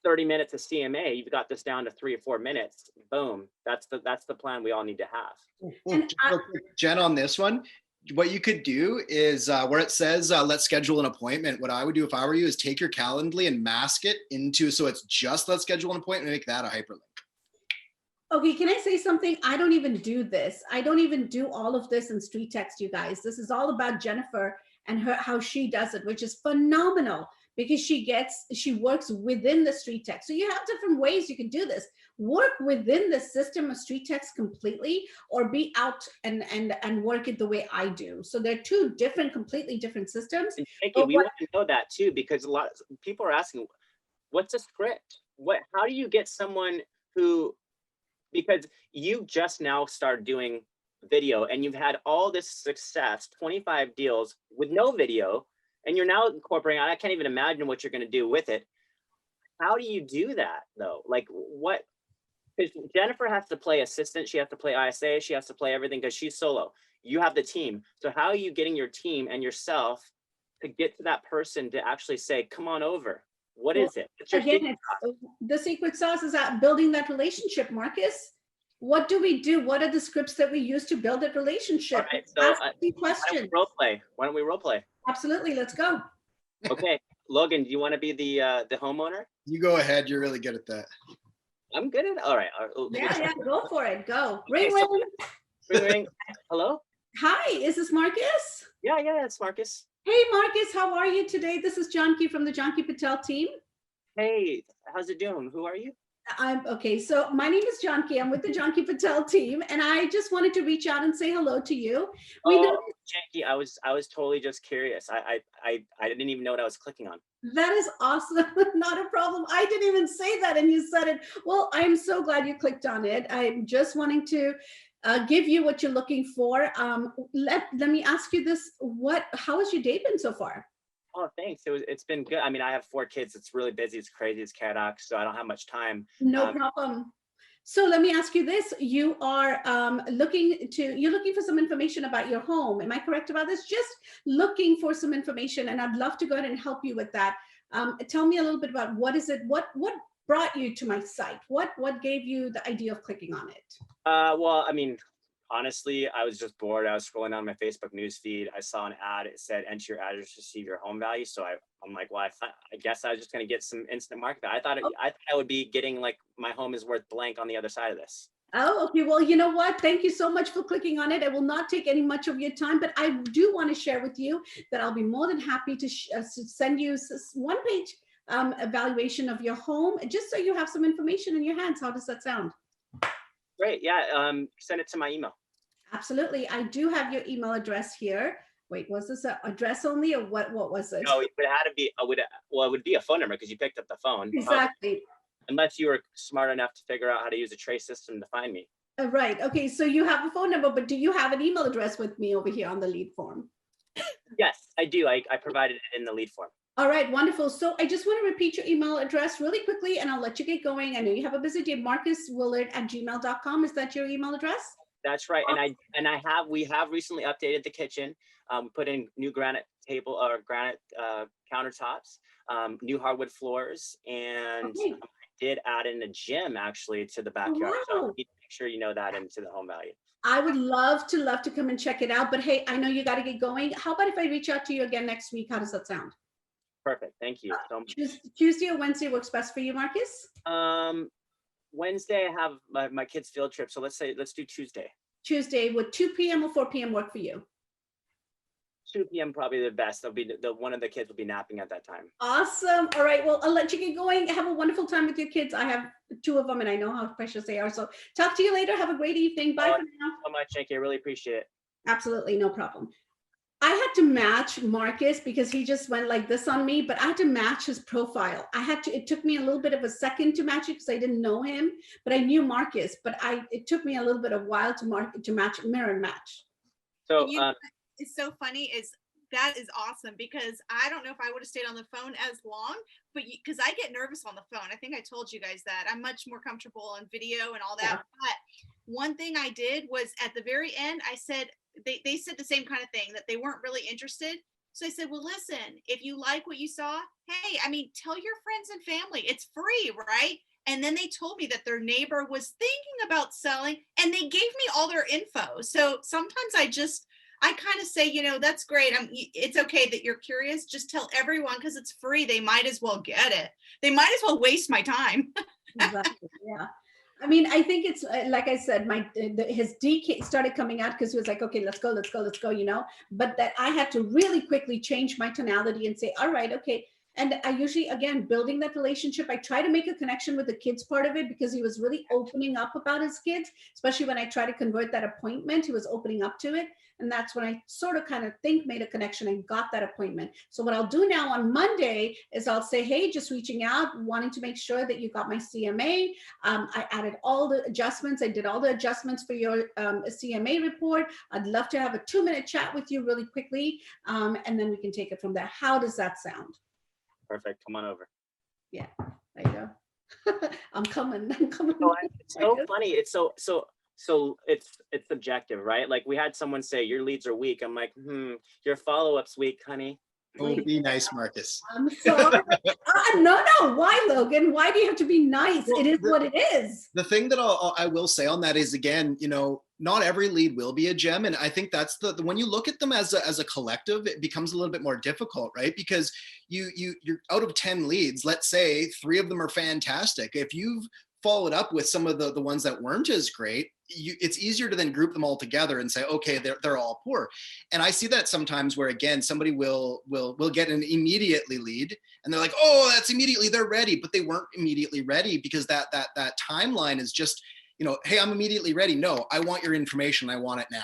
30 minutes of CMA, you've got this down to 3 or 4 minutes. Boom. That's the plan we all need to have. And Just real quick, Jen, on this one, what you could do is where it says, let's schedule an appointment. What I would do if I were you is take your Calendly and mask it into, so it's just let's schedule an appointment and make that a hyperlink. Okay, can I say something? I don't even do this. I don't even do all of this in StreetText, you guys. This is all about Jennifer and how she does it, which is phenomenal because she works within the StreetText. So you have different ways you can do this. Work within the system of StreetText completely, or be out and work it the way I do. So they're two completely different systems. And Jakey, we want to know that too, because a lot of people are asking, what's a script? How do you get someone who, because you just now started doing video and you've had all this success, 25 deals with no video, and you're now incorporating, I can't even imagine what you're going to do with it. How do you do that though? Like what? Because Jennifer has to play assistant, she has to play ISA, she has to play everything because she's solo. You have the team. So how are you getting your team and yourself to get to that person to actually say, come on over? What is it? Again, the secret sauce is at building that relationship, Marcus. What do we do? What are the scripts that we use to build that relationship? All right, so, ask the questions. Why don't we role play? Absolutely, let's go. Okay, Logan, do you want to be the homeowner? You go ahead. You're really good at that. I'm good at it. All right. Yeah, go for it. Go. Okay, Ring, ring. Ring. Hello? Hi, is this Marcus? Yeah, it's Marcus. Hey, Marcus, how are you today? This is Janki from the Janki Patel team. Hey, how's it doing? Who are you? I'm okay. So my name is Janki. I'm with the Janki Patel team, and I just wanted to reach out and say hello to you. Janki, I was totally just curious. I didn't even know what I was clicking on. That is awesome. Not a problem. I didn't even say that, and you said it. Well, I'm so glad you clicked on it. I'm just wanting to give you what you're looking for. Let me ask you this: how has your day been so far? Oh, thanks. It's been good. I mean, I have 4 kids. It's really busy. It's crazy. It's chaotic. So I don't have much time. No problem. So let me ask you this: you are looking for some information about your home. Am I correct about this? Just looking for some information, and I'd love to go ahead and help you with that. Tell me a little bit about what is it? What brought you to my site? What gave you the idea of clicking on it? Well, I mean, honestly, I was just bored. I was scrolling down my Facebook news feed. I saw an ad. It said, enter your address to receive your home value. So I'm like, well, I guess I was just going to get some instant market value. I thought I would be getting like my home is worth blank on the other side of this. Oh, okay. Well, you know what? Thank you so much for clicking on it. I will not take any much of your time, but I do want to share with you that I'll be more than happy to send you one-page evaluation of your home, just so you have some information in your hands. How does that sound? Great. Yeah. Send it to my email. Absolutely. I do have your email address here. Wait, was this an address only, or what was it? No, it had to be, it would be a phone number because you picked up the phone. Exactly. Unless you were smart enough to figure out how to use a trace system to find me. Right. Okay. So you have a phone number, but do you have an email address with me over here on the lead form? Yes, I do. I provided it in the lead form. All right, wonderful. So I just want to repeat your email address really quickly, and I'll let you get going. I know you have a busy day. MarcusWillard@gmail.com. Is that your email address? That's right. And we have recently updated the kitchen, put in new granite countertops, new hardwood floors, and Okay. I did add in a gym actually to the backyard. Wow. So make sure you know that into the home value. I would love to come and check it out. But hey, I know you got to get going. How about if I reach out to you again next week? How does that sound? Perfect. Thank you so much. Tuesday or Wednesday works best for you, Marcus? Wednesday I have my kids' field trip. So let's do Tuesday. Tuesday, would 2 p.m. or 4 p.m. work for you? 2 p.m. probably the best. They'll be one of the kids will be napping at that time. Awesome. All right. Well, I'll let you get going. Have a wonderful time with your kids. I have 2 of them, and I know how precious they are. So talk to you later. Have a great evening. Bye for now. So much, Jake. I really appreciate it. Absolutely, no problem. I had to match Marcus because he just went like this on me, but I had to match his profile. It took me a little bit of a second to match it because I didn't know him, but I knew Marcus, but it took me a little bit of while to match, mirror and match. So it's so funny that is awesome, because I don't know if I would have stayed on the phone as long, but because I get nervous on the phone. I think I told you guys that I'm much more comfortable on video and all that. Yeah. But one thing I did was at the very end, I said, they said the same kind of thing, that they weren't really interested. So I said, well, listen, if you like what you saw, hey, I mean, tell your friends and family. It's free, right? And then they told me that their neighbor was thinking about selling and they gave me all their info. So sometimes I kind of say, you know, that's great. It's okay that you're curious. Just tell everyone because it's free. They might as well get it. They might as well waste my time. Exactly. Yeah. I mean, I think it's like I said, his DK started coming out because he was like, okay, let's go, you know. But that I had to really quickly change my tonality and say, all right, okay. And I usually, again, building that relationship, I try to make a connection with the kids part of it because he was really opening up about his kids, especially when I try to convert that appointment, he was opening up to it. And that's when I sort of kind of made a connection and got that appointment. So what I'll do now on Monday is I'll say, hey, just reaching out, wanting to make sure that you got my CMA. I added all the adjustments. I did all the adjustments for your CMA report. I'd love to have a 2-minute chat with you really quickly. And then we can take it from there. How does that sound? Perfect. Come on over. Yeah, there you go. I'm coming. So it's so funny. It's so it's subjective, right? Like we had someone say your leads are weak. I'm like, your follow-up's weak, honey. Oh, be nice, Marcus. I'm sorry. No. Why, Logan? Why do you have to be nice? Well, it is what it is. The thing that I will say on that is, again, you know, not every lead will be a gem. And I think that's the when you look at them as a collective, it becomes a little bit more difficult, right? Because you're out of 10 leads, let's say 3 of them are fantastic. If you've followed up with some of the ones that weren't as great, it's easier to then group them all together and say, okay, they're all poor. And I see that sometimes where, again, somebody will get an immediately lead and they're like, oh, that's immediately, they're ready, but they weren't immediately ready because that timeline is just, you know, hey, I'm immediately ready. No, I want your information. I want it now.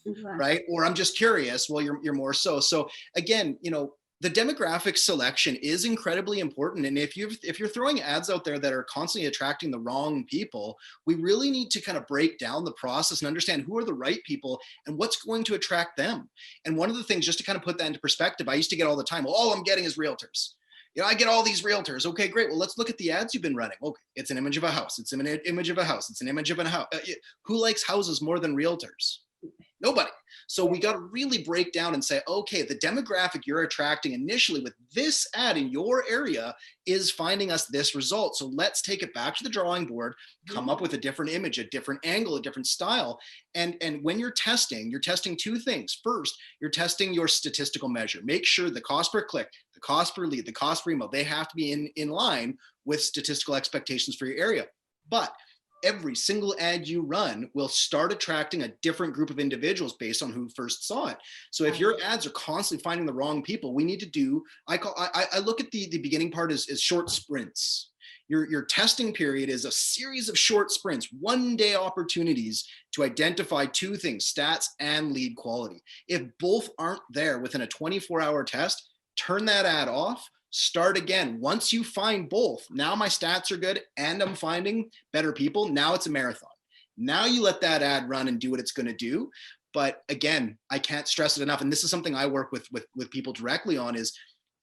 Exactly. Right? Or I'm just curious. Well, you're more so. So again, you know, the demographic selection is incredibly important. And if you're throwing ads out there that are constantly attracting the wrong people, we really need to kind of break down the process and understand who are the right people and what's going to attract them. And one of the things, just to kind of put that into perspective, I used to get all the time, well, all I'm getting is realtors. You know, I get all these realtors. Okay, great. Well, let's look at the ads you've been running. Okay, it's an image of a house. It's an image of a house. It's an image of a house. Who likes houses more than realtors? Nobody. So we got to really break down and say, okay, the demographic you're attracting initially with this ad in your area is finding us this result. So let's take it back to the drawing board, come up with a different image, a different angle, a different style. And when you're testing 2 things. First, you're testing your statistical measure. Make sure the cost per click, the cost per lead, the cost per email, they have to be in line with statistical expectations for your area. But every single ad you run will start attracting a different group of individuals based on who first saw it. So if your ads are constantly finding the wrong people, we need to do, I look at the beginning part as short sprints. Your testing period is a series of short sprints, 1-day opportunities to identify 2 things, stats and lead quality. If both aren't there within a 24-hour test, turn that ad off. Start again. Once you find both, now my stats are good and I'm finding better people. Now it's a marathon. Now you let that ad run and do what it's going to do. But again, I can't stress it enough. And this is something I work with people directly on is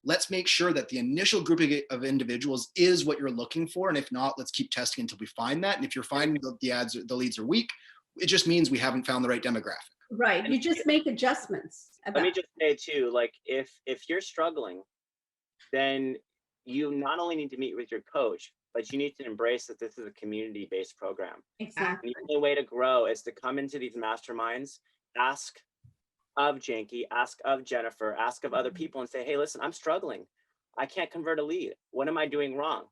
let's make sure that the initial grouping of individuals is what you're looking for. And if not, let's keep testing until we find that. And if you're finding the leads are weak, it just means we haven't found the right demographic. Right. You just make adjustments. Let me just say too, like if you're struggling, then you not only need to meet with your coach, but you need to embrace that this is a community-based program. Exactly. And the only way to grow is to come into these masterminds, ask of Janky, ask of Jennifer, ask of other people and say, hey, listen, I'm struggling. I can't convert a lead. What am I doing wrong?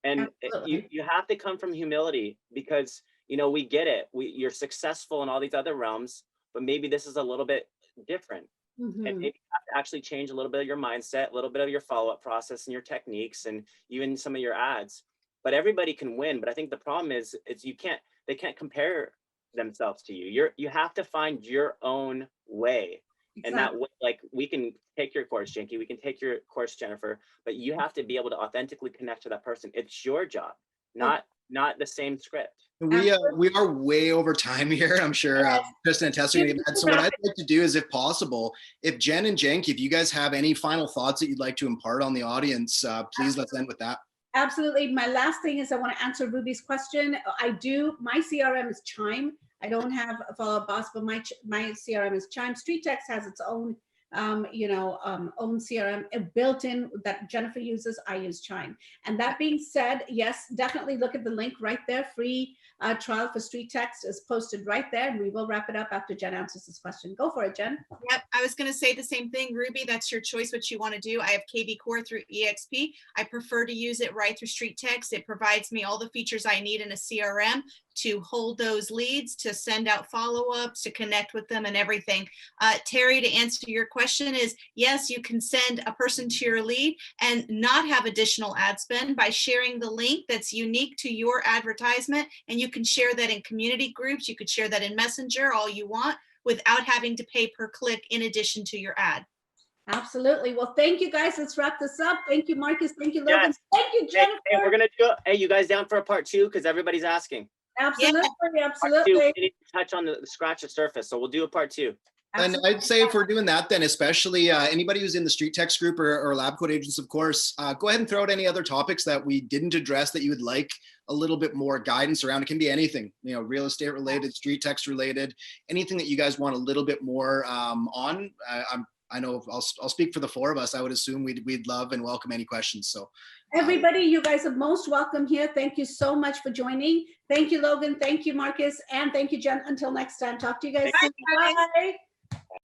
And you have to come from humility because, you know, we get it. You're successful in all these other realms, but maybe this is a little bit different. Mm-hmm. And maybe you have to actually change a little bit of your mindset, a little bit of your follow-up process and your techniques and even some of your ads. But everybody can win. But I think the problem is they can't compare themselves to you. You have to find your own way. Exactly. And that way, like we can take your course, Janky, we can take your course, Jennifer, but you have to be able to authentically connect to that person. It's your job, not the same script. We are way over time here. I'm sure Kristen and Tess are going to get mad. So what I'd like to do is, if possible, if Jen and Janky, if you guys have any final thoughts that you'd like to impart on the audience, please let's end with that. Absolutely. My last thing is I want to answer Ruby's question. My CRM is Chime. I don't have a follow-up boss, but my CRM is Chime. StreetText has its own own CRM built in that Jennifer uses. I use Chime. And that being said, yes, definitely look at the link right there. Free trial for StreetText is posted right there, and we will wrap it up after Jen answers this question. Go for it, Jen. Yep, I was going to say the same thing, Ruby. That's your choice, what you want to do. I have KB Core through EXP. I prefer to use it right through StreetText. It provides me all the features I need in a CRM to hold those leads, to send out follow-ups, to connect with them and everything. Terry, to answer your question is, yes, you can send a person to your lead and not have additional ad spend by sharing the link that's unique to your advertisement. And you can share that in community groups. You could share that in Messenger, all you want, without having to pay per click in addition to your ad. Absolutely. Well, thank you guys. Let's wrap this up. Thank you, Marcus. Thank you, Logan. Yes. Thank you, Jennifer. Hey, we're gonna do it. Hey, you guys down for a part 2? Because everybody's asking. Absolutely, Yeah. absolutely. We need to touch on the scratch the surface, so we'll do a part 2. And I'd say if we're doing that, then especially anybody who's in the StreetText group or Lab Code Agents, of course, go ahead and throw out any other topics that we didn't address that you would like a little bit more guidance around. It can be anything, real estate related, StreetText related, anything that you guys want a little bit more on. I know I'll speak for the 4 of us. I would assume we'd love and welcome any questions. So everybody, you guys are most welcome here. Thank you so much for joining. Thank you, Logan. Thank you, Marcus. And thank you, Jen. Until next time. Talk to you guys soon. Bye.